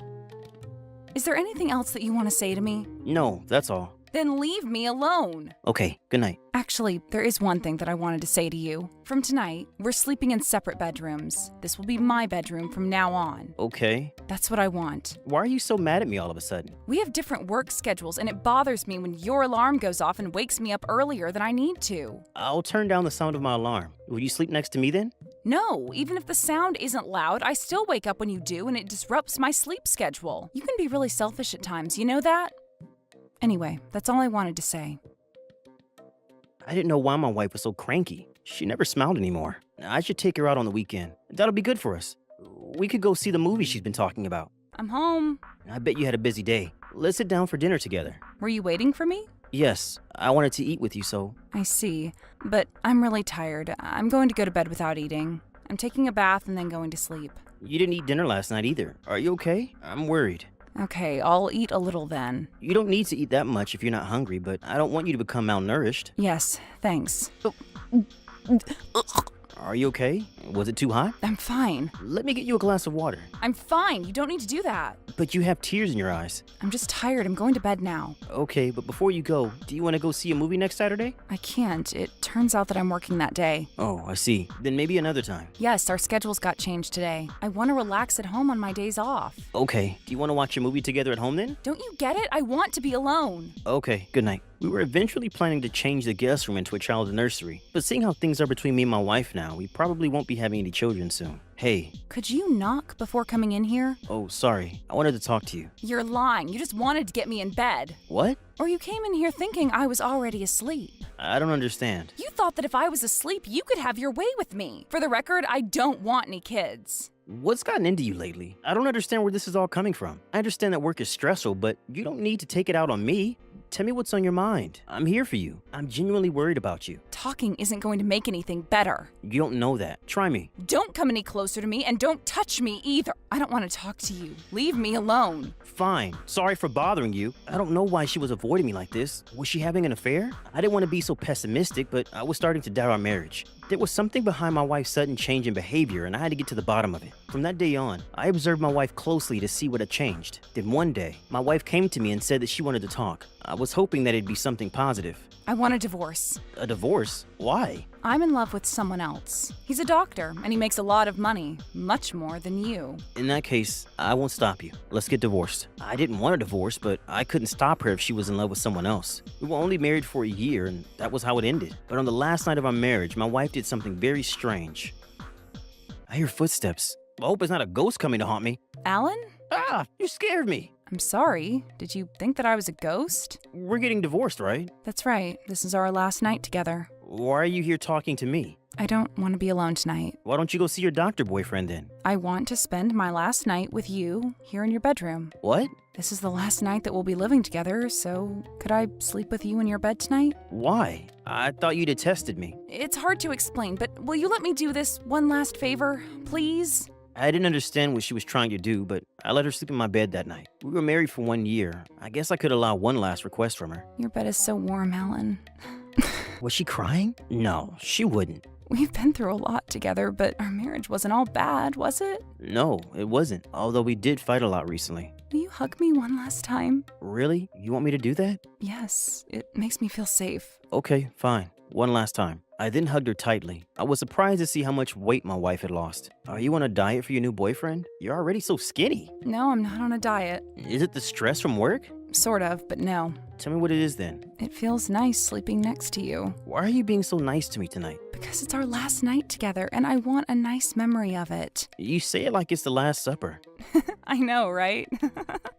Is there anything else that you want to say to me? No, that's all. Then leave me alone. Okay, good night. Actually, there is one thing that I wanted to say to you. From tonight, we're sleeping in separate bedrooms. This will be my bedroom from now on. Okay. That's what I want. Why are you so mad at me all of a sudden? We have different work schedules, and it bothers me when your alarm goes off and wakes me up earlier than I need to. I'll turn down the sound of my alarm. Will you sleep next to me then? No, even if the sound isn't loud, I still wake up when you do, and it disrupts my sleep schedule. You can be really selfish at times, you know that? Anyway, that's all I wanted to say. I didn't know why my wife was so cranky. She never smiled anymore. I should take her out on the weekend. That'll be good for us. We could go see the movie she's been talking about. I'm home. I bet you had a busy day. Let's sit down for dinner together. Were you waiting for me? Yes, I wanted to eat with you, so... I see. But I'm really tired. I'm going to go to bed without eating. I'm taking a bath and then going to sleep. You didn't eat dinner last night either. Are you okay? I'm worried. Okay, I'll eat a little then. You don't need to eat that much if you're not hungry, but I don't want you to become malnourished. Yes, thanks. Are you okay? Was it too hot? I'm fine. Let me get you a glass of water. I'm fine. You don't need to do that. But you have tears in your eyes. I'm just tired. I'm going to bed now. Okay, but before you go, do you want to go see a movie next Saturday? I can't. It turns out that I'm working that day. Oh, I see. Then maybe another time. Yes, our schedules got changed today. I want to relax at home on my days off. Okay. Do you want to watch a movie together at home then? Don't you get it? I want to be alone. Okay, good night. We were eventually planning to change the guest room into a child's nursery, but seeing how things are between me and my wife now, we probably won't be having any children soon. Hey. Could you knock before coming in here? Oh, sorry. I wanted to talk to you. You're lying. You just wanted to get me in bed. What? Or you came in here thinking I was already asleep. I don't understand. You thought that if I was asleep, you could have your way with me. For the record, I don't want any kids. What's gotten into you lately? I don't understand where this is all coming from. I understand that work is stressful, but you don't need to take it out on me. Tell me what's on your mind. I'm here for you. I'm genuinely worried about you. Talking isn't going to make anything better. You don't know that. Try me. Don't come any closer to me and don't touch me either. I don't want to talk to you. Leave me alone. Fine. Sorry for bothering you. I don't know why she was avoiding me like this. Was she having an affair? I didn't want to be so pessimistic, but I was starting to doubt our marriage. There was something behind my wife's sudden change in behavior, and I had to get to the bottom of it. From that day on, I observed my wife closely to see what had changed. Then one day, my wife came to me and said that she wanted to talk. I was hoping that it'd be something positive. I want a divorce. A divorce? Why? I'm in love with someone else. He's a doctor, and he makes a lot of money. Much more than you. In that case, I won't stop you. Let's get divorced. I didn't want a divorce, but I couldn't stop her if she was in love with someone else. We were only married for a year, and that was how it ended. But on the last night of our marriage, my wife did something very strange. I hear footsteps. I hope it's not a ghost coming to haunt me. Alan? Ah, you scared me. I'm sorry. Did you think that I was a ghost? We're getting divorced, right? That's right. This is our last night together. Why are you here talking to me? I don't want to be alone tonight. Why don't you go see your doctor boyfriend then? I want to spend my last night with you here in your bedroom. What? This is the last night that we'll be living together, so could I sleep with you in your bed tonight? Why? I thought you detested me. It's hard to explain, but will you let me do this one last favor, please? I didn't understand what she was trying to do, but I let her sleep in my bed that night. We were married for 1 year. I guess I could allow one last request from her. Your bed is so warm, Alan. Was she crying? No, she wouldn't. We've been through a lot together, but our marriage wasn't all bad, was it? No, it wasn't, although we did fight a lot recently. Will you hug me one last time? Really? You want me to do that? Yes, it makes me feel safe. Okay, fine. One last time. I then hugged her tightly. I was surprised to see how much weight my wife had lost. Are you on a diet for your new boyfriend? You're already so skinny. No, I'm not on a diet. Is it the stress from work? Sort of, but no. Tell me what it is then. It feels nice sleeping next to you. Why are you being so nice to me tonight? Because it's our last night together, and I want a nice memory of it. You say it like it's the Last Supper. I know, right?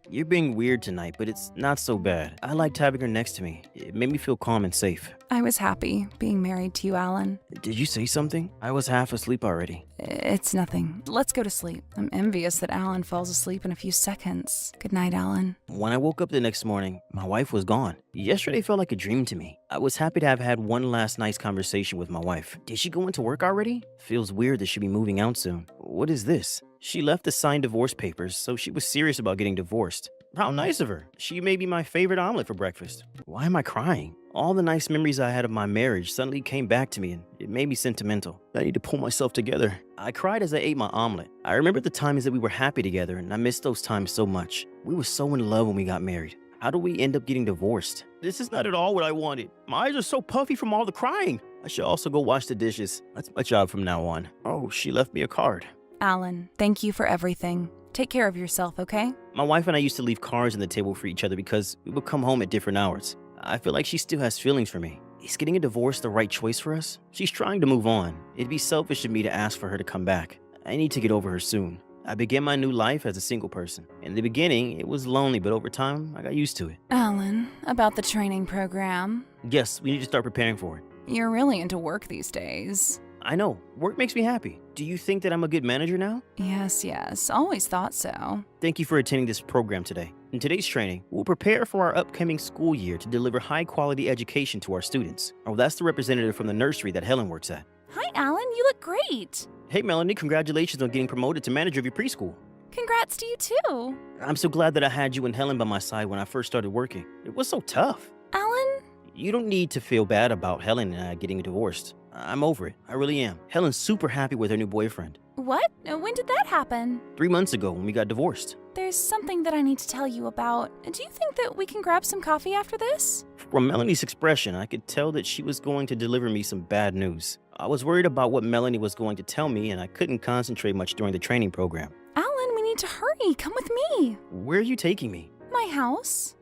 You're being weird tonight, but it's not so bad. I liked having her next to me. It made me feel calm and safe. I was happy being married to you, Alan. Did you say something? I was half asleep already. It's nothing. Let's go to sleep. I'm envious that Alan falls asleep in a few seconds. Good night, Alan. When I woke up the next morning, my wife was gone. Yesterday felt like a dream to me. I was happy to have had one last nice conversation with my wife. Did she go into work already? Feels weird that she'll be moving out soon. What is this? She left the signed divorce papers, so she was serious about getting divorced. How nice of her. She made me my favorite omelet for breakfast. Why am I crying? All the nice memories I had of my marriage suddenly came back to me and it made me sentimental. I need to pull myself together. I cried as I ate my omelet. I remembered the times that we were happy together and I missed those times so much. We were so in love when we got married. How do we end up getting divorced? This is not at all what I wanted. My eyes are so puffy from all the crying. I should also go wash the dishes. That's my job from now on. Oh, she left me a card. Alan, thank you for everything. Take care of yourself, okay? My wife and I used to leave cards on the table for each other because we would come home at different hours. I feel like she still has feelings for me. Is getting a divorce the right choice for us? She's trying to move on. It'd be selfish of me to ask for her to come back. I need to get over her soon. I began my new life as a single person. In the beginning, it was lonely, but over time, I got used to it. Alan, about the training program. Yes, we need to start preparing for it. You're really into work these days. I know. Work makes me happy. Do you think that I'm a good manager now? Yes. Always thought so. Thank you for attending this program today. In today's training, we'll prepare for our upcoming school year to deliver high-quality education to our students. Oh, that's the representative from the nursery that Helen works at. Hi, Alan. You look great. Hey, Melanie, congratulations on getting promoted to manager of your preschool. Congrats to you, too. I'm so glad that I had you and Helen by my side when I first started working. It was so tough. Alan? You don't need to feel bad about Helen and I getting divorced. I'm over it. I really am. Helen's super happy with her new boyfriend. What? When did that happen? 3 months ago when we got divorced. There's something that I need to tell you about. Do you think that we can grab some coffee after this? From Melanie's expression, I could tell that she was going to deliver me some bad news. I was worried about what Melanie was going to tell me and I couldn't concentrate much during the training program. Alan, we need to hurry. Come with me. Where are you taking me? My house.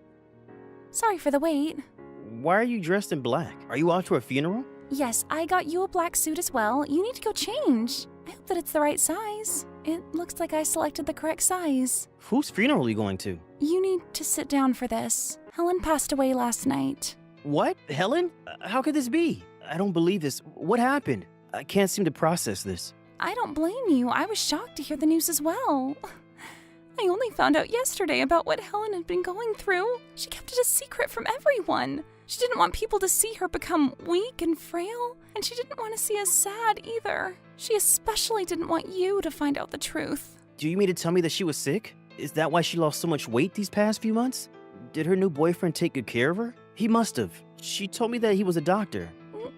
Sorry for the wait. Why are you dressed in black? Are you off to a funeral? Yes, I got you a black suit as well. You need to go change. I hope that it's the right size. It looks like I selected the correct size. Whose funeral are you going to? You need to sit down for this. Helen passed away last night. What? Helen? How could this be? I don't believe this. What happened? I can't seem to process this. I don't blame you. I was shocked to hear the news as well. I only found out yesterday about what Helen had been going through. She kept it a secret from everyone. She didn't want people to see her become weak and frail, and she didn't want to see us sad either. She especially didn't want you to find out the truth. Do you mean to tell me that she was sick? Is that why she lost so much weight these past few months? Did her new boyfriend take good care of her? He must have. She told me that he was a doctor.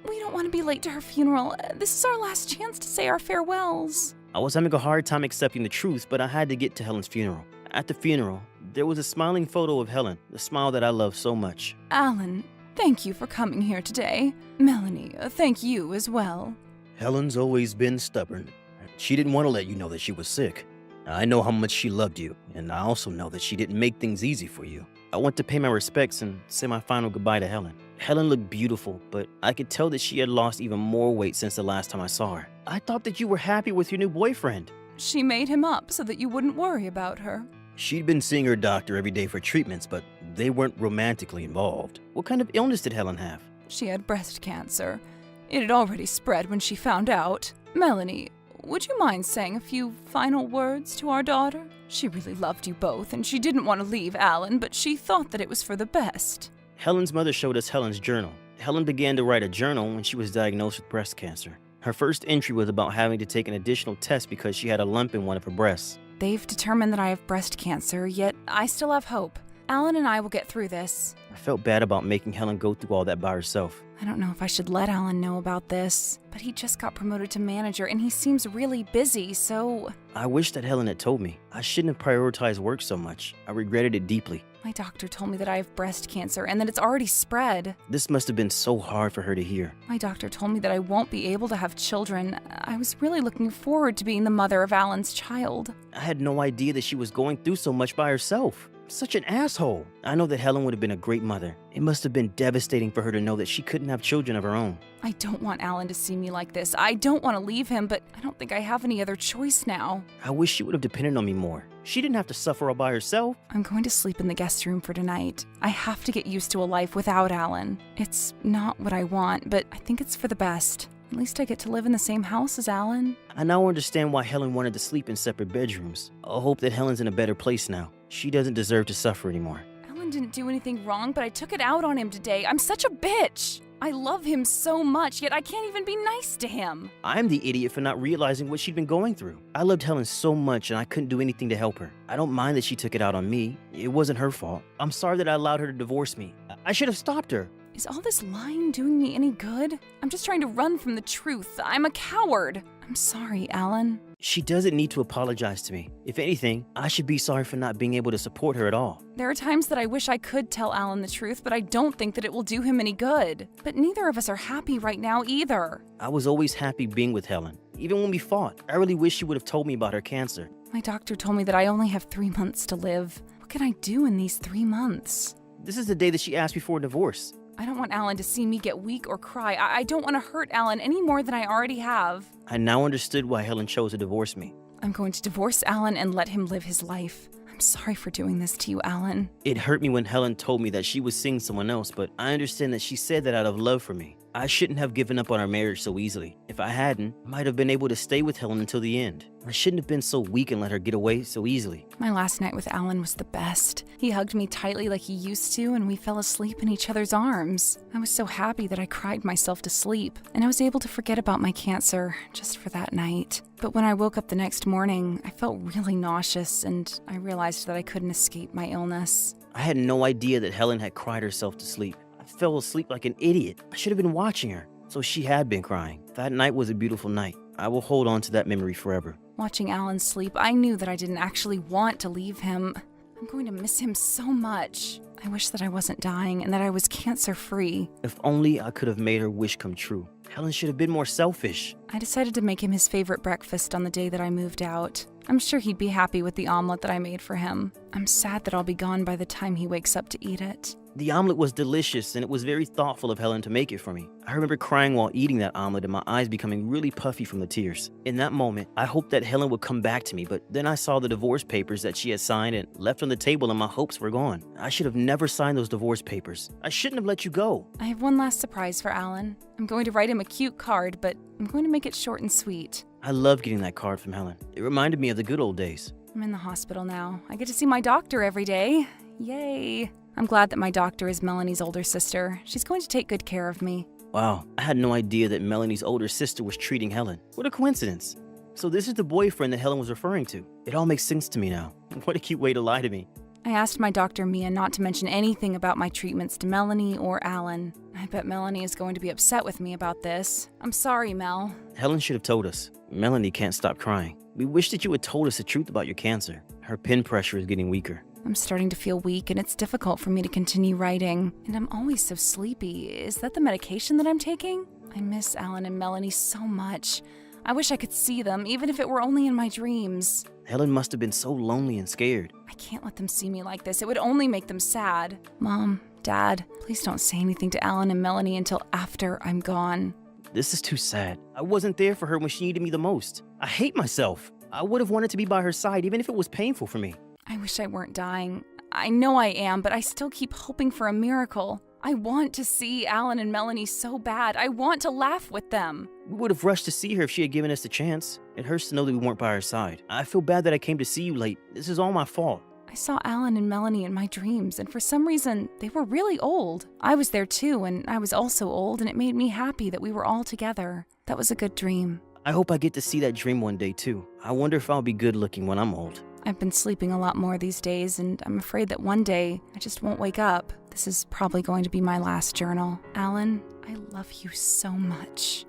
We don't want to be late to her funeral. This is our last chance to say our farewells. I was having a hard time accepting the truth, but I had to get to Helen's funeral. At the funeral, there was a smiling photo of Helen, the smile that I love so much. Alan, thank you for coming here today. Melanie, thank you as well. Helen's always been stubborn. She didn't want to let you know that she was sick. I know how much she loved you, and I also know that she didn't make things easy for you. I want to pay my respects and say my final goodbye to Helen. Helen looked beautiful, but I could tell that she had lost even more weight since the last time I saw her. I thought that you were happy with your new boyfriend. She made him up so that you wouldn't worry about her. She'd been seeing her doctor every day for treatments, but they weren't romantically involved. What kind of illness did Helen have? She had breast cancer. It had already spread when she found out. Melanie, would you mind saying a few final words to our daughter? She really loved you both, and she didn't want to leave Alan, but she thought that it was for the best. Helen's mother showed us Helen's journal. Helen began to write a journal when she was diagnosed with breast cancer. Her first entry was about having to take an additional test because she had a lump in one of her breasts. They've determined that I have breast cancer, yet I still have hope. Alan and I will get through this. I felt bad about making Helen go through all that by herself. I don't know if I should let Alan know about this, but he just got promoted to manager and he seems really busy, so... I wish that Helen had told me. I shouldn't have prioritized work so much. I regretted it deeply. My doctor told me that I have breast cancer and that it's already spread. This must have been so hard for her to hear. My doctor told me that I won't be able to have children. I was really looking forward to being the mother of Alan's child. I had no idea that she was going through so much by herself. Such an asshole. I know that Helen would have been a great mother. It must have been devastating for her to know that she couldn't have children of her own. I don't want Alan to see me like this. I don't want to leave him, but I don't think I have any other choice now. I wish she would have depended on me more. She didn't have to suffer all by herself. I'm going to sleep in the guest room for tonight. I have to get used to a life without Alan. It's not what I want, but I think it's for the best. At least I get to live in the same house as Alan. I now understand why Helen wanted to sleep in separate bedrooms. I hope that Helen's in a better place now. She doesn't deserve to suffer anymore. Alan didn't do anything wrong, but I took it out on him today. I'm such a bitch. I love him so much, yet I can't even be nice to him. I'm the idiot for not realizing what she'd been going through. I loved Helen so much and I couldn't do anything to help her. I don't mind that she took it out on me. It wasn't her fault. I'm sorry that I allowed her to divorce me. I should have stopped her. Is all this lying doing me any good? I'm just trying to run from the truth. I'm a coward. I'm sorry, Alan. She doesn't need to apologize to me. If anything, I should be sorry for not being able to support her at all. There are times that I wish I could tell Alan the truth, but I don't think that it will do him any good. But neither of us are happy right now either. I was always happy being with Helen. Even when we fought, I really wish she would have told me about her cancer. My doctor told me that I only have 3 months to live. What can I do in these 3 months? This is the day that she asked me for a divorce. I don't want Alan to see me get weak or cry. I don't want to hurt Alan any more than I already have. I now understood why Helen chose to divorce me. I'm going to divorce Alan and let him live his life. I'm sorry for doing this to you, Alan. It hurt me when Helen told me that she was seeing someone else, but I understand that she said that out of love for me. I shouldn't have given up on our marriage so easily. If I hadn't, I might have been able to stay with Helen until the end. I shouldn't have been so weak and let her get away so easily. My last night with Alan was the best. He hugged me tightly like he used to, and we fell asleep in each other's arms. I was so happy that I cried myself to sleep, and I was able to forget about my cancer just for that night. But when I woke up the next morning, I felt really nauseous, and I realized that I couldn't escape my illness. I had no idea that Helen had cried herself to sleep. I fell asleep like an idiot. I should have been watching her. So she had been crying. That night was a beautiful night. I will hold on to that memory forever. Watching Alan sleep, I knew that I didn't actually want to leave him. I'm going to miss him so much. I wish that I wasn't dying and that I was cancer-free. If only I could have made her wish come true. Helen should have been more selfish. I decided to make him his favorite breakfast on the day that I moved out. I'm sure he'd be happy with the omelet that I made for him. I'm sad that I'll be gone by the time he wakes up to eat it. The omelet was delicious, and it was very thoughtful of Helen to make it for me. I remember crying while eating that omelet and my eyes becoming really puffy from the tears. In that moment, I hoped that Helen would come back to me, but then I saw the divorce papers that she had signed and left on the table, and my hopes were gone. I should have never signed those divorce papers. I shouldn't have let you go. I have one last surprise for Alan. I'm going to write him a cute card, but I'm going to make it short and sweet. I love getting that card from Helen. It reminded me of the good old days. I'm in the hospital now. I get to see my doctor every day. Yay. I'm glad that my doctor is Melanie's older sister. She's going to take good care of me. Wow, I had no idea that Melanie's older sister was treating Helen. What a coincidence. So this is the boyfriend that Helen was referring to. It all makes sense to me now. What a cute way to lie to me. I asked my doctor, Mia, not to mention anything about my treatments to Melanie or Alan. I bet Melanie is going to be upset with me about this. I'm sorry, Mel. Helen should have told us. Melanie can't stop crying. We wish that you had told us the truth about your cancer. Her pen pressure is getting weaker. I'm starting to feel weak and it's difficult for me to continue writing. And I'm always so sleepy. Is that the medication that I'm taking? I miss Alan and Melanie so much. I wish I could see them, even if it were only in my dreams. Helen must have been so lonely and scared. I can't let them see me like this. It would only make them sad. Mom, Dad, please don't say anything to Alan and Melanie until after I'm gone. This is too sad. I wasn't there for her when she needed me the most. I hate myself. I would have wanted to be by her side, even if it was painful for me. I wish I weren't dying. I know I am, but I still keep hoping for a miracle. I want to see Alan and Melanie so bad. I want to laugh with them. We would have rushed to see her if she had given us the chance. It hurts to know that we weren't by her side. I feel bad that I came to see you late. This is all my fault. I saw Alan and Melanie in my dreams, and for some reason, they were really old. I was there too, and I was also old, and it made me happy that we were all together. That was a good dream. I hope I get to see that dream one day too. I wonder if I'll be good looking when I'm old. I've been sleeping a lot more these days, and I'm afraid that one day I just won't wake up. This is probably going to be my last journal. Alan, I love you so much.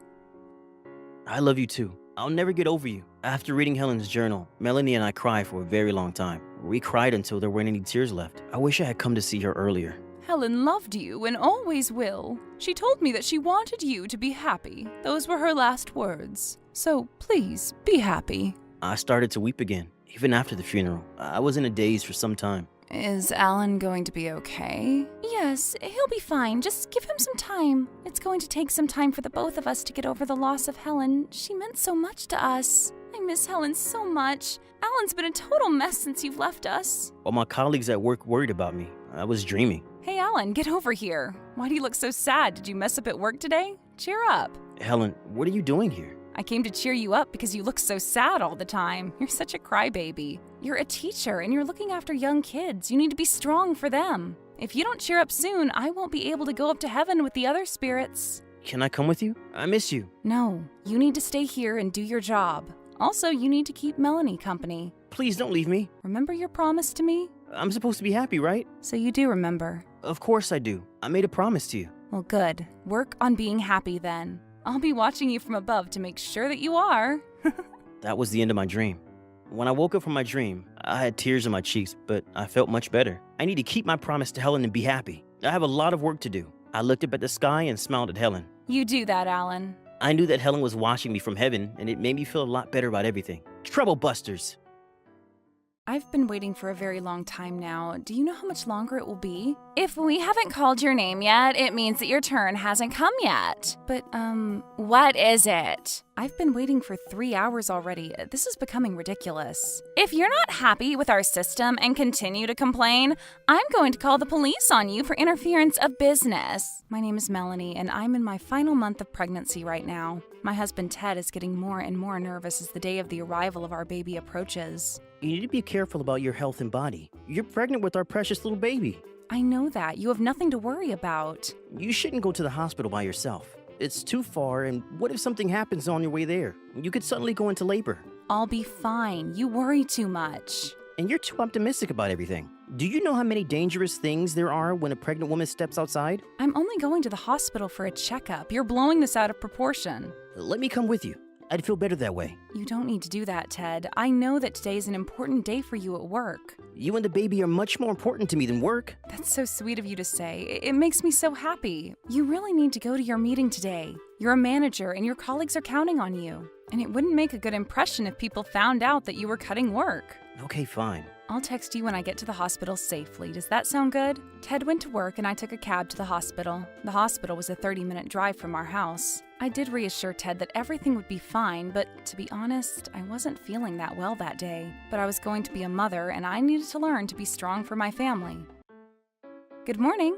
I love you too. I'll never get over you. After reading Helen's journal, Melanie and I cried for a very long time. We cried until there weren't any tears left. I wish I had come to see her earlier. Helen loved you and always will. She told me that she wanted you to be happy. Those were her last words. So please, be happy. I started to weep again, even after the funeral. I was in a daze for some time. Is Alan going to be okay? Yes, he'll be fine. Just give him some time. It's going to take some time for the both of us to get over the loss of Helen. She meant so much to us. I miss Helen so much. Alan's been a total mess since you've left us. While my colleagues at work worried about me, I was dreaming. Hey, Alan, get over here. Why do you look so sad? Did you mess up at work today? Cheer up. Helen, what are you doing here? I came to cheer you up because you look so sad all the time. You're such a crybaby. You're a teacher and you're looking after young kids. You need to be strong for them. If you don't cheer up soon, I won't be able to go up to heaven with the other spirits. Can I come with you? I miss you. No, you need to stay here and do your job. Also, you need to keep Melanie company. Please don't leave me. Remember your promise to me? I'm supposed to be happy, right? So you do remember. Of course I do. I made a promise to you. Well, good. Work on being happy then. I'll be watching you from above to make sure that you are. That was the end of my dream. When I woke up from my dream, I had tears in my cheeks, but I felt much better. I need to keep my promise to Helen and be happy. I have a lot of work to do. I looked up at the sky and smiled at Helen. You do that, Alan. I knew that Helen was watching me from heaven, and it made me feel a lot better about everything. Trouble busters! I've been waiting for a very long time now. Do you know how much longer it will be? If we haven't called your name yet, it means that your turn hasn't come yet. But, what is it? I've been waiting for 3 hours already. This is becoming ridiculous. If you're not happy with our system and continue to complain, I'm going to call the police on you for interference of business. My name is Melanie, and I'm in my final month of pregnancy right now. My husband Ted is getting more and more nervous as the day of the arrival of our baby approaches. You need to be careful about your health and body. You're pregnant with our precious little baby. I know that. You have nothing to worry about. You shouldn't go to the hospital by yourself. It's too far, and what if something happens on your way there? You could suddenly go into labor. I'll be fine. You worry too much. And you're too optimistic about everything. Do you know how many dangerous things there are when a pregnant woman steps outside? I'm only going to the hospital for a checkup. You're blowing this out of proportion. Let me come with you. I'd feel better that way. You don't need to do that, Ted. I know that today is an important day for you at work. You and the baby are much more important to me than work. That's so sweet of you to say. It makes me so happy. You really need to go to your meeting today. You're a manager and your colleagues are counting on you. And it wouldn't make a good impression if people found out that you were cutting work. Okay, fine. I'll text you when I get to the hospital safely. Does that sound good? Ted went to work and I took a cab to the hospital. The hospital was a 30-minute drive from our house. I did reassure Ted that everything would be fine, but to be honest, I wasn't feeling that well that day. But I was going to be a mother and I needed to learn to be strong for my family. Good morning.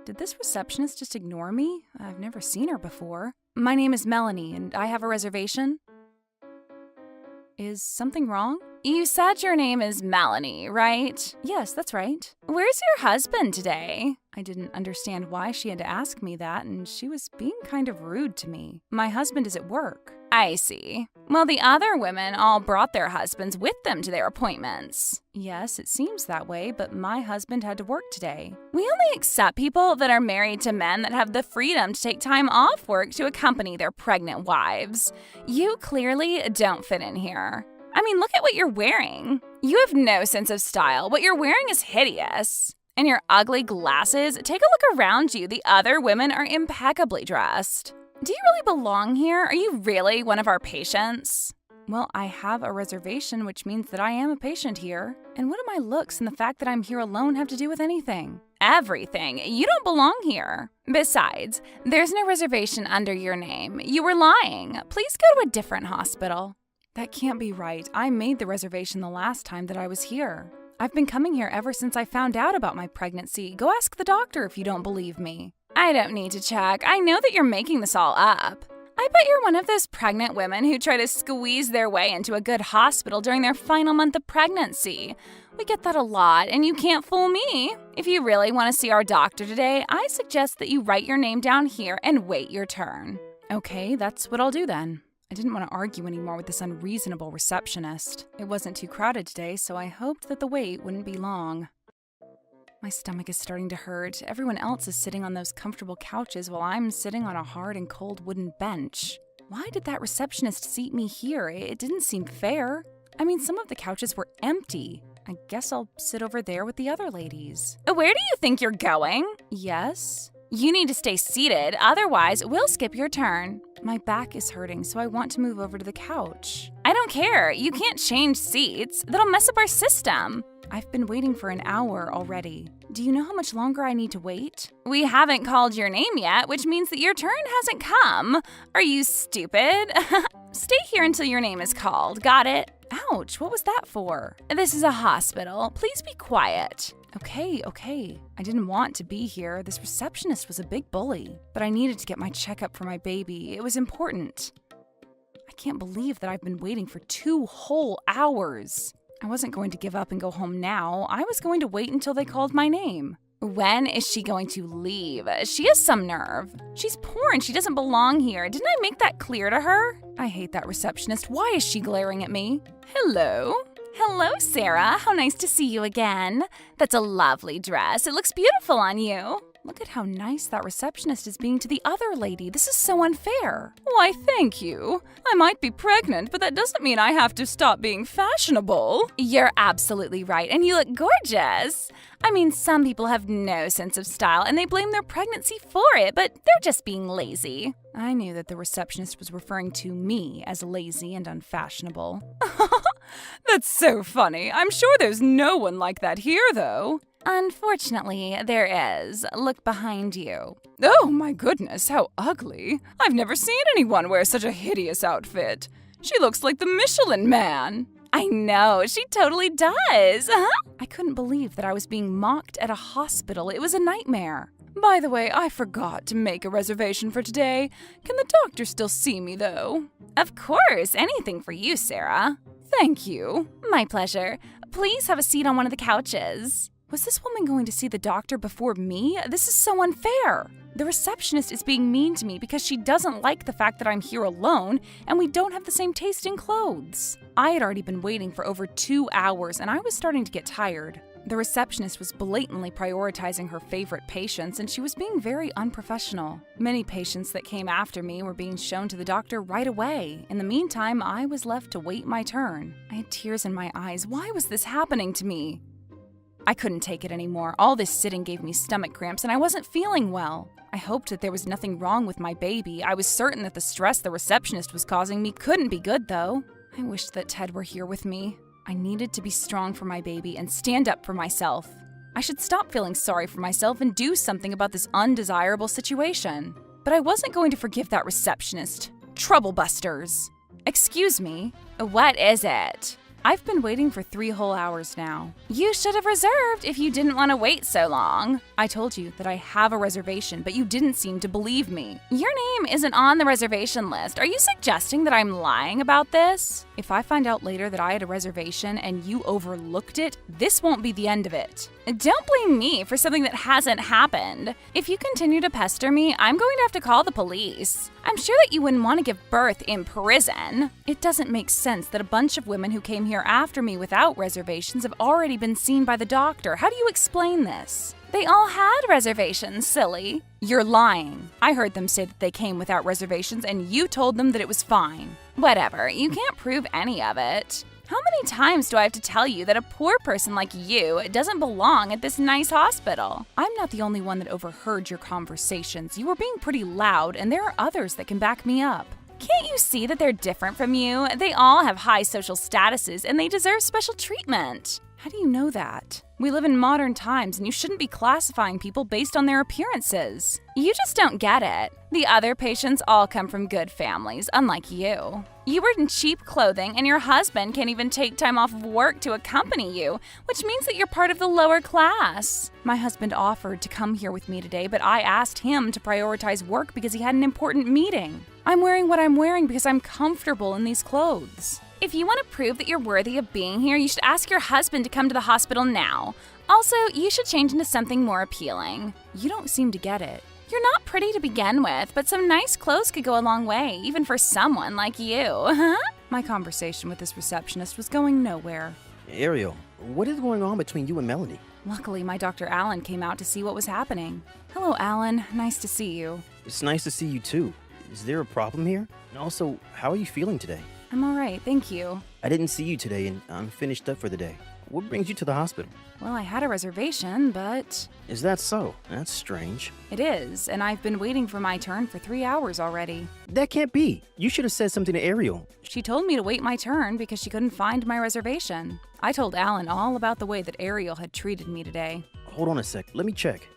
Did this receptionist just ignore me? I've never seen her before. My name is Melanie and I have a reservation. Is something wrong? You said your name is Melanie, right? Yes, that's right. Where's your husband today? I didn't understand why she had to ask me that, and she was being kind of rude to me. My husband is at work. I see. Well, the other women all brought their husbands with them to their appointments. Yes, it seems that way, but my husband had to work today. We only accept people that are married to men that have the freedom to take time off work to accompany their pregnant wives. You clearly don't fit in here. I mean, look at what you're wearing. You have no sense of style. What you're wearing is hideous. And your ugly glasses, take a look around you. The other women are impeccably dressed. Do you really belong here? Are you really one of our patients? Well, I have a reservation, which means that I am a patient here. And what do my looks and the fact that I'm here alone have to do with anything? Everything. You don't belong here. Besides, there's no reservation under your name. You were lying. Please go to a different hospital. That can't be right. I made the reservation the last time that I was here. I've been coming here ever since I found out about my pregnancy. Go ask the doctor if you don't believe me. I don't need to check. I know that you're making this all up. I bet you're one of those pregnant women who try to squeeze their way into a good hospital during their final month of pregnancy. We get that a lot, and you can't fool me. If you really want to see our doctor today, I suggest that you write your name down here and wait your turn. Okay, that's what I'll do then. I didn't want to argue anymore with this unreasonable receptionist. It wasn't too crowded today, so I hoped that the wait wouldn't be long. My stomach is starting to hurt. Everyone else is sitting on those comfortable couches while I'm sitting on a hard and cold wooden bench. Why did that receptionist seat me here? It didn't seem fair. I mean, some of the couches were empty. I guess I'll sit over there with the other ladies. Where do you think you're going? Yes? You need to stay seated, otherwise we'll skip your turn. My back is hurting, so I want to move over to the couch. I don't care. You can't change seats. That'll mess up our system. I've been waiting for an hour already. Do you know how much longer I need to wait? We haven't called your name yet, which means that your turn hasn't come. Are you stupid? Stay here until your name is called. Got it? Ouch, what was that for? This is a hospital. Please be quiet. Okay. I didn't want to be here. This receptionist was a big bully. But I needed to get my checkup for my baby. It was important. I can't believe that I've been waiting for 2 whole hours. I wasn't going to give up and go home now. I was going to wait until they called my name. When is she going to leave? She has some nerve. She's poor and she doesn't belong here. Didn't I make that clear to her? I hate that receptionist. Why is she glaring at me? Hello? Hello, Sarah. How nice to see you again. That's a lovely dress. It looks beautiful on you. Look at how nice that receptionist is being to the other lady. This is so unfair. Why, thank you. I might be pregnant, but that doesn't mean I have to stop being fashionable. You're absolutely right, and you look gorgeous. I mean, some people have no sense of style, and they blame their pregnancy for it, but they're just being lazy. I knew that the receptionist was referring to me as lazy and unfashionable. That's so funny. I'm sure there's no one like that here, though. Unfortunately, there is. Look behind you. Oh my goodness, how ugly. I've never seen anyone wear such a hideous outfit. She looks like the Michelin Man. I know, she totally does. I couldn't believe that I was being mocked at a hospital. It was a nightmare. By the way, I forgot to make a reservation for today. Can the doctor still see me, though? Of course, anything for you, Sarah. Thank you. My pleasure. Please have a seat on one of the couches. Was this woman going to see the doctor before me? This is so unfair. The receptionist is being mean to me because she doesn't like the fact that I'm here alone and we don't have the same taste in clothes. I had already been waiting for over 2 hours and I was starting to get tired. The receptionist was blatantly prioritizing her favorite patients and she was being very unprofessional. Many patients that came after me were being shown to the doctor right away. In the meantime, I was left to wait my turn. I had tears in my eyes. Why was this happening to me? I couldn't take it anymore. All this sitting gave me stomach cramps and I wasn't feeling well. I hoped that there was nothing wrong with my baby. I was certain that the stress the receptionist was causing me couldn't be good, though. I wished that Ted were here with me. I needed to be strong for my baby and stand up for myself. I should stop feeling sorry for myself and do something about this undesirable situation. But I wasn't going to forgive that receptionist. Trouble busters. Excuse me. What is it? I've been waiting for 3 whole hours now. You should have reserved if you didn't want to wait so long. I told you that I have a reservation, but you didn't seem to believe me. Your name isn't on the reservation list. Are you suggesting that I'm lying about this? If I find out later that I had a reservation and you overlooked it, this won't be the end of it. Don't blame me for something that hasn't happened. If you continue to pester me, I'm going to have to call the police. I'm sure that you wouldn't want to give birth in prison. It doesn't make sense that a bunch of women who came here after me without reservations have already been seen by the doctor. How do you explain this? They all had reservations, silly. You're lying. I heard them say that they came without reservations and you told them that it was fine. Whatever, you can't prove any of it. How many times do I have to tell you that a poor person like you doesn't belong at this nice hospital? I'm not the only one that overheard your conversations. You were being pretty loud, and there are others that can back me up. Can't you see that they're different from you? They all have high social statuses, and they deserve special treatment. How do you know that? We live in modern times, and you shouldn't be classifying people based on their appearances. You just don't get it. The other patients all come from good families, unlike you. You were in cheap clothing, and your husband can't even take time off of work to accompany you, which means that you're part of the lower class. My husband offered to come here with me today, but I asked him to prioritize work because he had an important meeting. I'm wearing what I'm wearing because I'm comfortable in these clothes. If you want to prove that you're worthy of being here, you should ask your husband to come to the hospital now. Also, you should change into something more appealing. You don't seem to get it. You're not pretty to begin with, but some nice clothes could go a long way, even for someone like you. My conversation with this receptionist was going nowhere. Ariel, what is going on between you and Melanie? Luckily, my Dr. Allen came out to see what was happening. Hello, Allen. Nice to see you. It's nice to see you too. Is there a problem here? And also, how are you feeling today? I'm all right, thank you. I didn't see you today and I'm finished up for the day. What brings you to the hospital? Well, I had a reservation, but Is that so? That's strange. it is, and I've been waiting for my turn for 3 hours already. That can't be. You should have said something to Ariel. She told me to wait my turn because she couldn't find my reservation. I told Alan all about the way that Ariel had treated me today. Hold on a sec. Let me check.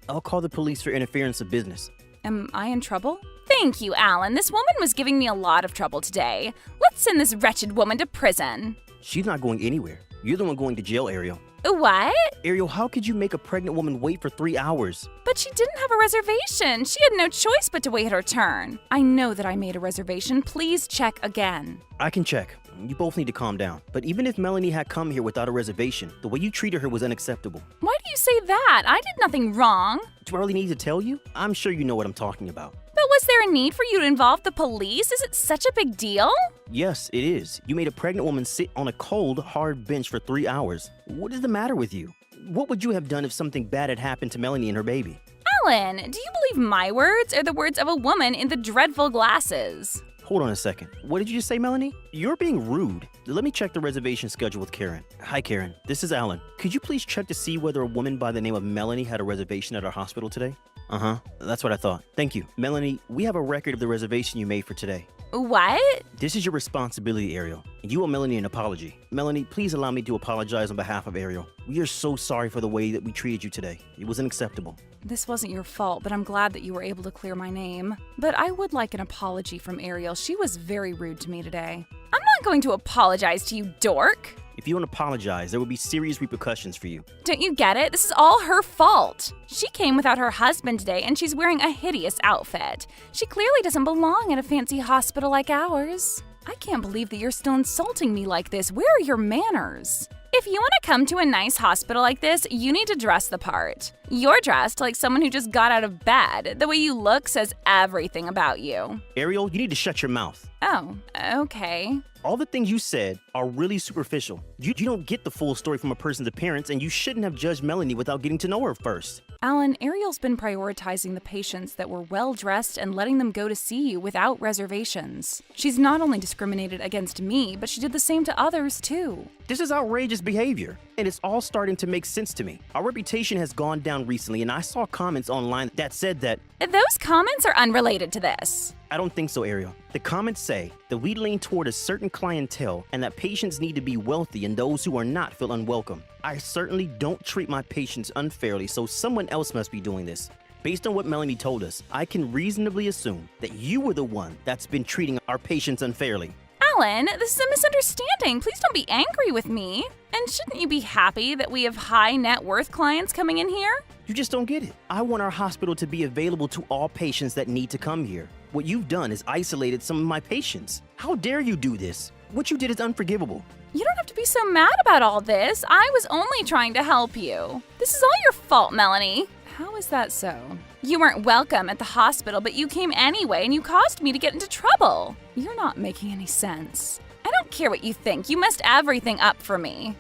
I'll call the police for interference of business. Am I in trouble? Thank you, Alan. This woman was giving me a lot of trouble today. Let's send this wretched woman to prison. She's not going anywhere. You're the one going to jail, Ariel. What? Ariel, how could you make a pregnant woman wait for 3 hours? But she didn't have a reservation. She had no choice but to wait her turn. I know that I made a reservation. Please check again. I can check. You both need to calm down. But even if Melanie had come here without a reservation, the way you treated her was unacceptable. Why do you say that? I did nothing wrong. Do I really need to tell you? I'm sure you know what I'm talking about. But was there a need for you to involve the police? Is it such a big deal? Yes, it is. You made a pregnant woman sit on a cold, hard bench for 3 hours. What is the matter with you? What would you have done if something bad had happened to Melanie and her baby? Alan, do you believe my words or the words of a woman in the dreadful glasses? Hold on a second. What did you just say, Melanie? You're being rude. Let me check the reservation schedule with Karen. Hi, Karen. This is Alan. Could you please check to see whether a woman by the name of Melanie had a reservation at our hospital today? Uh-huh. That's what I thought. Thank you. Melanie, we have a record of the reservation you made for today. What? This is your responsibility, Ariel. You owe Melanie an apology. Melanie, please allow me to apologize on behalf of Ariel. We are so sorry for the way that we treated you today. It was unacceptable. This wasn't your fault, but I'm glad that you were able to clear my name. But I would like an apology from Ariel. She was very rude to me today. I'm not going to apologize to you, dork. If you don't apologize, there will be serious repercussions for you. Don't you get it? This is all her fault. She came without her husband today, and she's wearing a hideous outfit. She clearly doesn't belong in a fancy hospital like ours. I can't believe that you're still insulting me like this. Where are your manners? If you want to come to a nice hospital like this, you need to dress the part. You're dressed like someone who just got out of bed. The way you look says everything about you. Ariel, you need to shut your mouth. Oh, okay. All the things you said are really superficial. You don't get the full story from a person's appearance, and you shouldn't have judged Melanie without getting to know her first. Alan, Ariel's been prioritizing the patients that were well-dressed and letting them go to see you without reservations. She's not only discriminated against me, but she did the same to others, too. This is outrageous behavior, and it's all starting to make sense to me. Our reputation has gone down recently, and I saw comments online that said that Those comments are unrelated to this. I don't think so, Ariel. The comments say that we lean toward a certain clientele and that patients need to be wealthy and those who are not feel unwelcome. I certainly don't treat my patients unfairly, so someone else must be doing this. Based on what Melanie told us, I can reasonably assume that you were the one that's been treating our patients unfairly. Alan, this is a misunderstanding. Please don't be angry with me. And shouldn't you be happy that we have high net worth clients coming in here? You just don't get it. I want our hospital to be available to all patients that need to come here. What you've done is isolated some of my patients. How dare you do this? What you did is unforgivable. You don't have to be so mad about all this. I was only trying to help you. This is all your fault, Melanie. How is that so? You weren't welcome at the hospital, but you came anyway and you caused me to get into trouble. You're not making any sense. I don't care what you think. You messed everything up for me.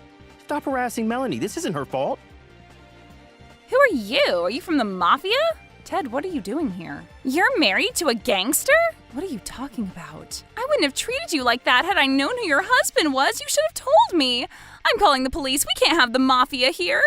Stop harassing Melanie. This isn't her fault. Who are you? Are you from the mafia? Ted, what are you doing here? You're married to a gangster? What are you talking about? I wouldn't have treated you like that had I known who your husband was. You should have told me. I'm calling the police. We can't have the mafia here.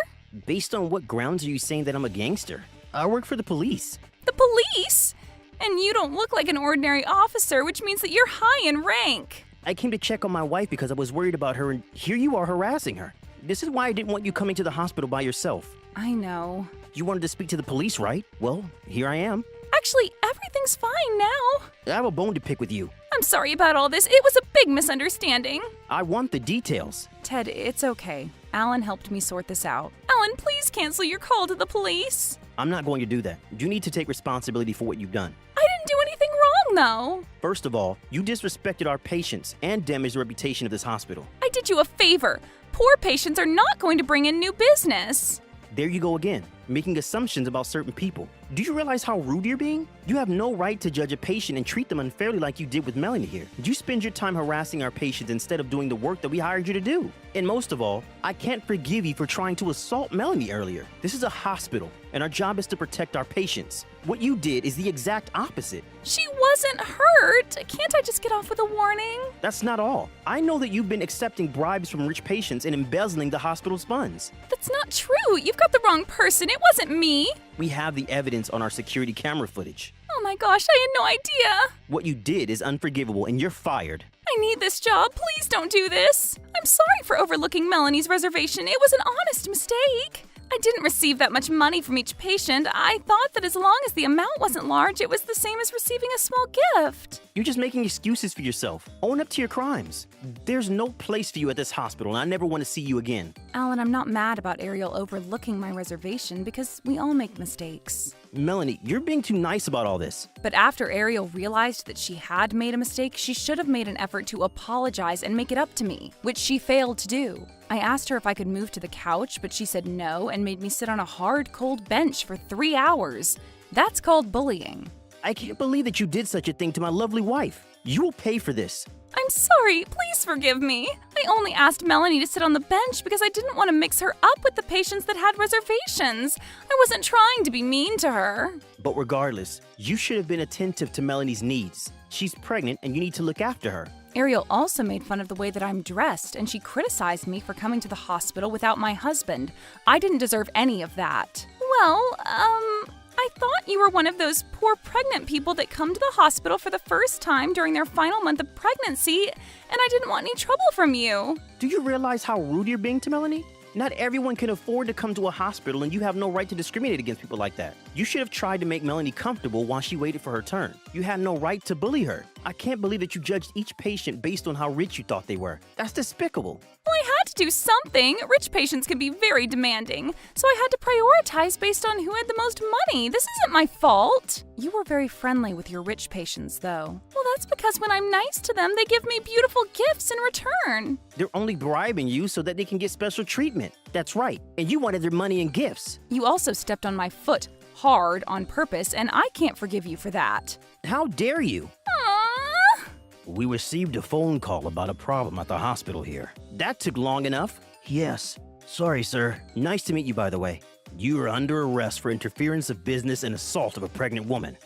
Based on what grounds are you saying that I'm a gangster? I work for the police. The police? And you don't look like an ordinary officer, which means that you're high in rank. I came to check on my wife because I was worried about her, and here you are harassing her. This is why I didn't want you coming to the hospital by yourself. I know. You wanted to speak to the police, right? Well, here I am. Actually, everything's fine now. I have a bone to pick with you. I'm sorry about all this. It was a big misunderstanding. I want the details. Ted, it's okay. Alan helped me sort this out. Alan, please cancel your call to the police. I'm not going to do that. You need to take responsibility for what you've done. I didn't do anything wrong, though. First of all, you disrespected our patients and damaged the reputation of this hospital. I did you a favor. Poor patients are not going to bring in new business. There you go again, making assumptions about certain people. Do you realize how rude you're being? You have no right to judge a patient and treat them unfairly like you did with Melanie here. You spend your time harassing our patients instead of doing the work that we hired you to do. And most of all, I can't forgive you for trying to assault Melanie earlier. This is a hospital, and our job is to protect our patients. What you did is the exact opposite. She wasn't hurt. Can't I just get off with a warning? That's not all. I know that you've been accepting bribes from rich patients and embezzling the hospital's funds. That's not true. You've got the wrong person. It wasn't me. We have the evidence on our security camera footage. Oh my gosh, I had no idea. What you did is unforgivable, and you're fired. I need this job. Please don't do this. I'm sorry for overlooking Melanie's reservation. It was an honest mistake. I didn't receive that much money from each patient. I thought that as long as the amount wasn't large, it was the same as receiving a small gift. You're just making excuses for yourself. Own up to your crimes. There's no place for you at this hospital, and I never want to see you again. Alan, I'm not mad about Ariel overlooking my reservation because we all make mistakes. Melanie, you're being too nice about all this. But after Ariel realized that she had made a mistake, she should have made an effort to apologize and make it up to me, which she failed to do. I asked her if I could move to the couch, but she said no and made me sit on a hard, cold bench for 3 hours. That's called bullying. I can't believe that you did such a thing to my lovely wife. You will pay for this. I'm sorry. Please forgive me. I only asked Melanie to sit on the bench because I didn't want to mix her up with the patients that had reservations. I wasn't trying to be mean to her. But regardless, you should have been attentive to Melanie's needs. She's pregnant and you need to look after her. Ariel also made fun of the way that I'm dressed, and she criticized me for coming to the hospital without my husband. I didn't deserve any of that. Well, I thought you were one of those poor pregnant people that come to the hospital for the first time during their final month of pregnancy, and I didn't want any trouble from you. Do you realize how rude you're being to Melanie? Not everyone can afford to come to a hospital, and you have no right to discriminate against people like that. You should have tried to make Melanie comfortable while she waited for her turn. You had no right to bully her. I can't believe that you judged each patient based on how rich you thought they were. That's despicable. Well, I had to do something. Rich patients can be very demanding, so I had to prioritize based on who had the most money. This isn't my fault. You were very friendly with your rich patients, though. Well, that's because when I'm nice to them, they give me beautiful gifts in return. They're only bribing you so that they can get special treatment. That's right. And you wanted their money and gifts. You also stepped on my foot hard on purpose, and I can't forgive you for that. How dare you? Aww. We received a phone call about a problem at the hospital here. That took long enough. Yes. Sorry, sir. Nice to meet you, by the way. You are under arrest for interference of business and assault of a pregnant woman.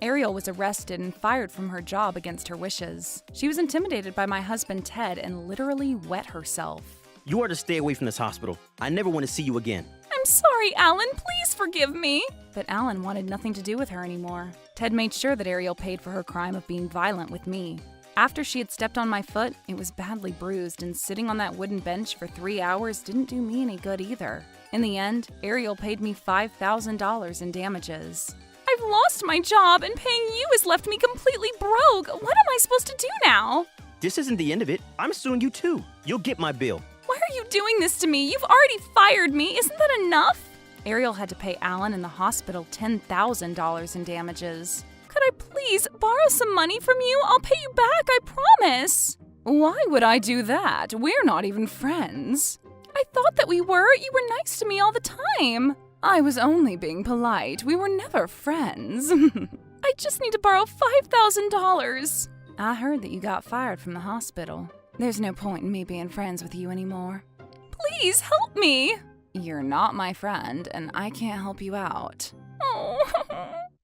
Ariel was arrested and fired from her job against her wishes. She was intimidated by my husband Ted and literally wet herself. You are to stay away from this hospital. I never want to see you again. I'm sorry, Alan. Please forgive me. But Alan wanted nothing to do with her anymore. Ted made sure that Ariel paid for her crime of being violent with me. After she had stepped on my foot, it was badly bruised, and sitting on that wooden bench for 3 hours didn't do me any good either. In the end, Ariel paid me $5,000 in damages. I've lost my job, and paying you has left me completely broke. What am I supposed to do now? This isn't the end of it. I'm suing you too. You'll get my bill. Why are you doing this to me? You've already fired me. Isn't that enough? Ariel had to pay Alan and the hospital $10,000 in damages. Could I please borrow some money from you? I'll pay you back, I promise. Why would I do that? We're not even friends. I thought that we were. You were nice to me all the time. I was only being polite. We were never friends. I just need to borrow $5,000. I heard that you got fired from the hospital. There's no point in me being friends with you anymore. Please help me. You're not my friend, and I can't help you out. Oh.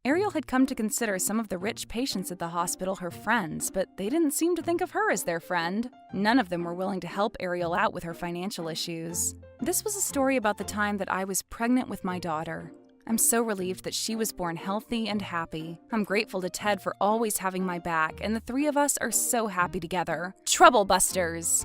Ariel had come to consider some of the rich patients at the hospital her friends, but they didn't seem to think of her as their friend. None of them were willing to help Ariel out with her financial issues. This was a story about the time that I was pregnant with my daughter. I'm so relieved that she was born healthy and happy. I'm grateful to Ted for always having my back, and the three of us are so happy together. Trouble Busters!